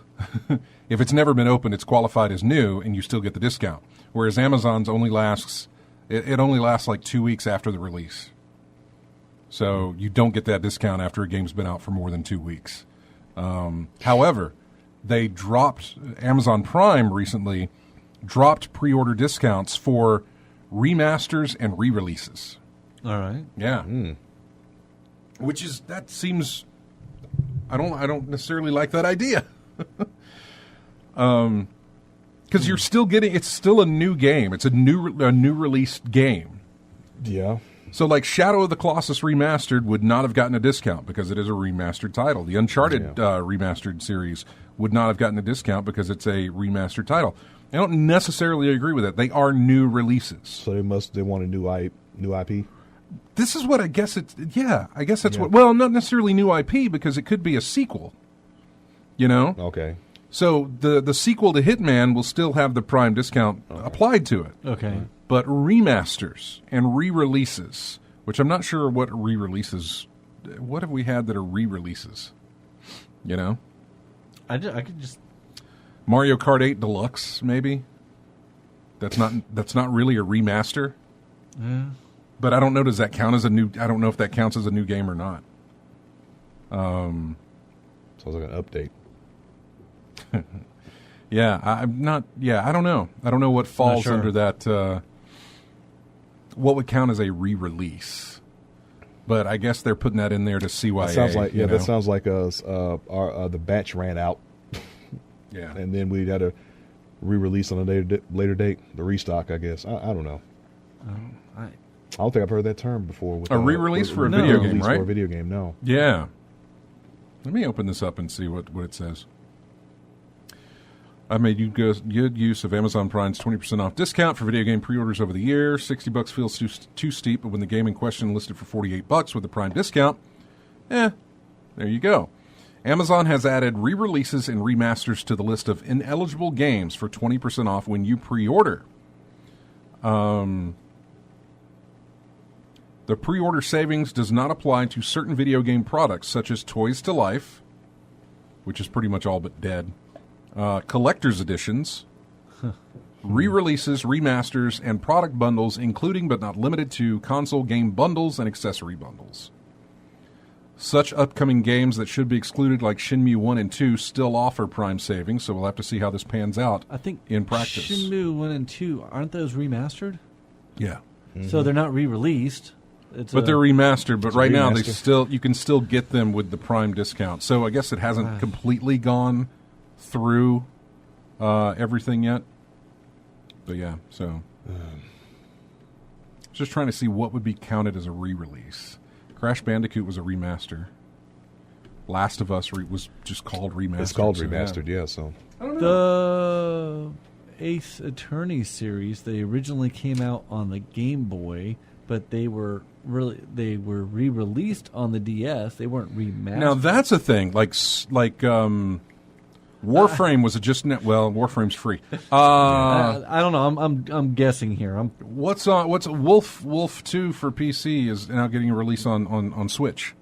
if it's never been opened, it's qualified as new, and you still get the discount. Whereas Amazon's only lasts it only lasts like 2 weeks after the release. So you don't get that discount after a game's been out for more than 2 weeks. However, they dropped Amazon Prime recently dropped pre-order discounts for remasters and re-releases. All right. Yeah. Which is that seems I don't necessarily like that idea. Because you're still getting it's still a new game. It's a new released game. Yeah. So, like, Shadow of the Colossus Remastered would not have gotten a discount because it is a remastered title. The Uncharted remastered series would not have gotten a discount because it's a remastered title. I don't necessarily agree with it. They are new releases. So they want a new IP? This is what I guess it's. Yeah, I guess that's what. Well, not necessarily new IP because it could be a sequel. You know. Okay. So the sequel to Hitman will still have the Prime discount applied to it. Okay. But remasters and re-releases, which I'm not sure what re-releases. What have we had that are re-releases? You know. I could just Mario Kart 8 Deluxe, maybe. That's not really a remaster. Yeah. But I don't know. Does that count as a new? I don't know if that counts as a new game or not. Sounds like an update. Yeah, I'm not. Yeah, I don't know. I don't know what falls under that. What would count as a re-release? But I guess they're putting that in there to CYA. That sounds like that sounds like the batch ran out. Yeah, and then we had a re-release on a later date. The restock, I guess. I don't know. I don't think I've heard that term before. With a re-release for a video game, right? For a video game, no. Yeah. Let me open this up and see what it says. I made good use of Amazon Prime's 20% off discount for video game pre-orders over the year. $60 feels too steep, but when the game in question listed for $48 with the Prime discount, there you go. Amazon has added re-releases and remasters to the list of ineligible games for 20% off when you pre-order. The pre-order savings does not apply to certain video game products, such as Toys to Life, which is pretty much all but dead, collector's editions, re-releases, remasters, and product bundles, including but not limited to console game bundles and accessory bundles. Such upcoming games that should be excluded, like Shenmue 1 and 2, still offer Prime savings, so we'll have to see how this pans out in practice. Shenmue 1 and 2, aren't those remastered? Yeah. Mm-hmm. So they're not re-released. But they're remastered, but right now you can still get them with the Prime discount. So I guess it hasn't completely gone through everything yet. But yeah, so just trying to see what would be counted as a re-release. Crash Bandicoot was a remaster. Last of Us was just called remastered. It's called remastered, yeah. So I don't know. The Ace Attorney series, they originally came out on the Game Boy, but they were re-released on the DS. They weren't remastered. Now that's a thing. Like Warframe was Warframe's free. I don't know. I'm guessing here. What's Wolf 2 for PC is now getting a release on Switch.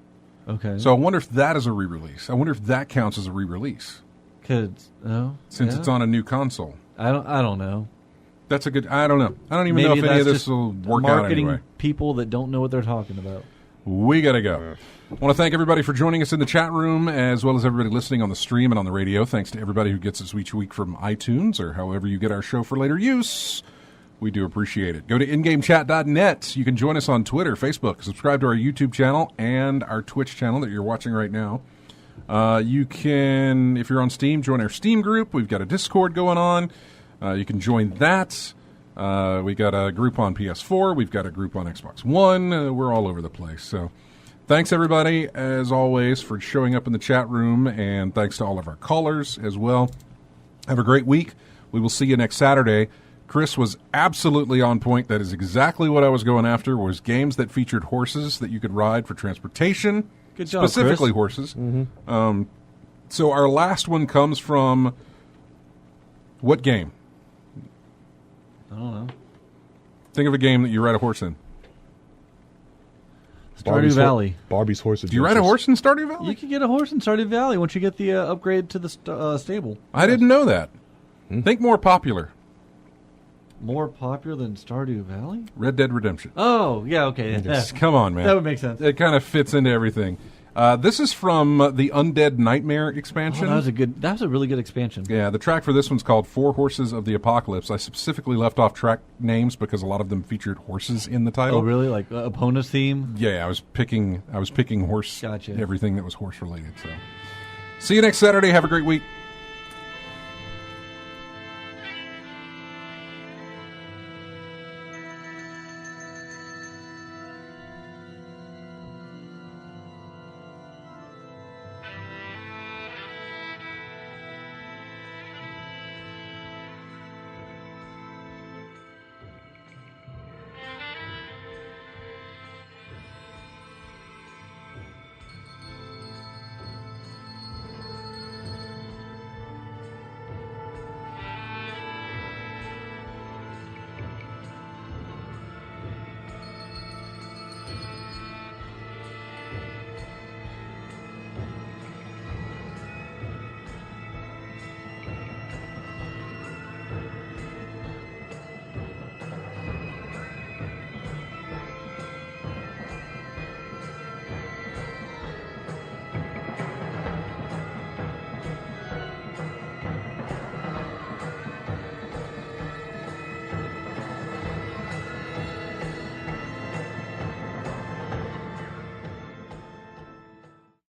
Okay. So I wonder if that is a re-release. I wonder if that counts as a re-release. Since it's on a new console. I don't know. That's a good. I don't know. I don't even know if any of this will work out anyway. Marketing people that don't know what they're talking about. We got to go. I want to thank everybody for joining us in the chat room, as well as everybody listening on the stream and on the radio. Thanks to everybody who gets us each week from iTunes or however you get our show for later use. We do appreciate it. Go to ingamechat.net. You can join us on Twitter, Facebook, subscribe to our YouTube channel and our Twitch channel that you're watching right now. You can, if you're on Steam, join our Steam group. We've got a Discord going on. You can join that. We got a group on PS4. We've got a group on Xbox One. We're all over the place. So thanks, everybody, as always, for showing up in the chat room, and thanks to all of our callers as well. Have a great week. We will see you next Saturday. Chris was absolutely on point. That is exactly what I was going after, was games that featured horses that you could ride for transportation. Good job, specifically Chris. Horses. Mm-hmm. So our last one comes from what game? I don't know. Think of a game that you ride a horse in. Stardew Valley. Barbie's Horse Adventures. Do you ride a horse in Stardew Valley? You can get a horse in Stardew Valley once you get the upgrade to the stable. I didn't know that. Think more popular. More popular than Stardew Valley? Red Dead Redemption. Oh, yeah, okay. Come on, man. That would make sense. It kind of fits into everything. This is from the Undead Nightmare expansion. Oh, that was a really good expansion. Yeah, the track for this one's called Four Horses of the Apocalypse. I specifically left off track names because a lot of them featured horses in the title. Oh, really? Like Epona's theme? Yeah, I was picking horse. Gotcha. Everything that was horse related. So, see you next Saturday. Have a great week.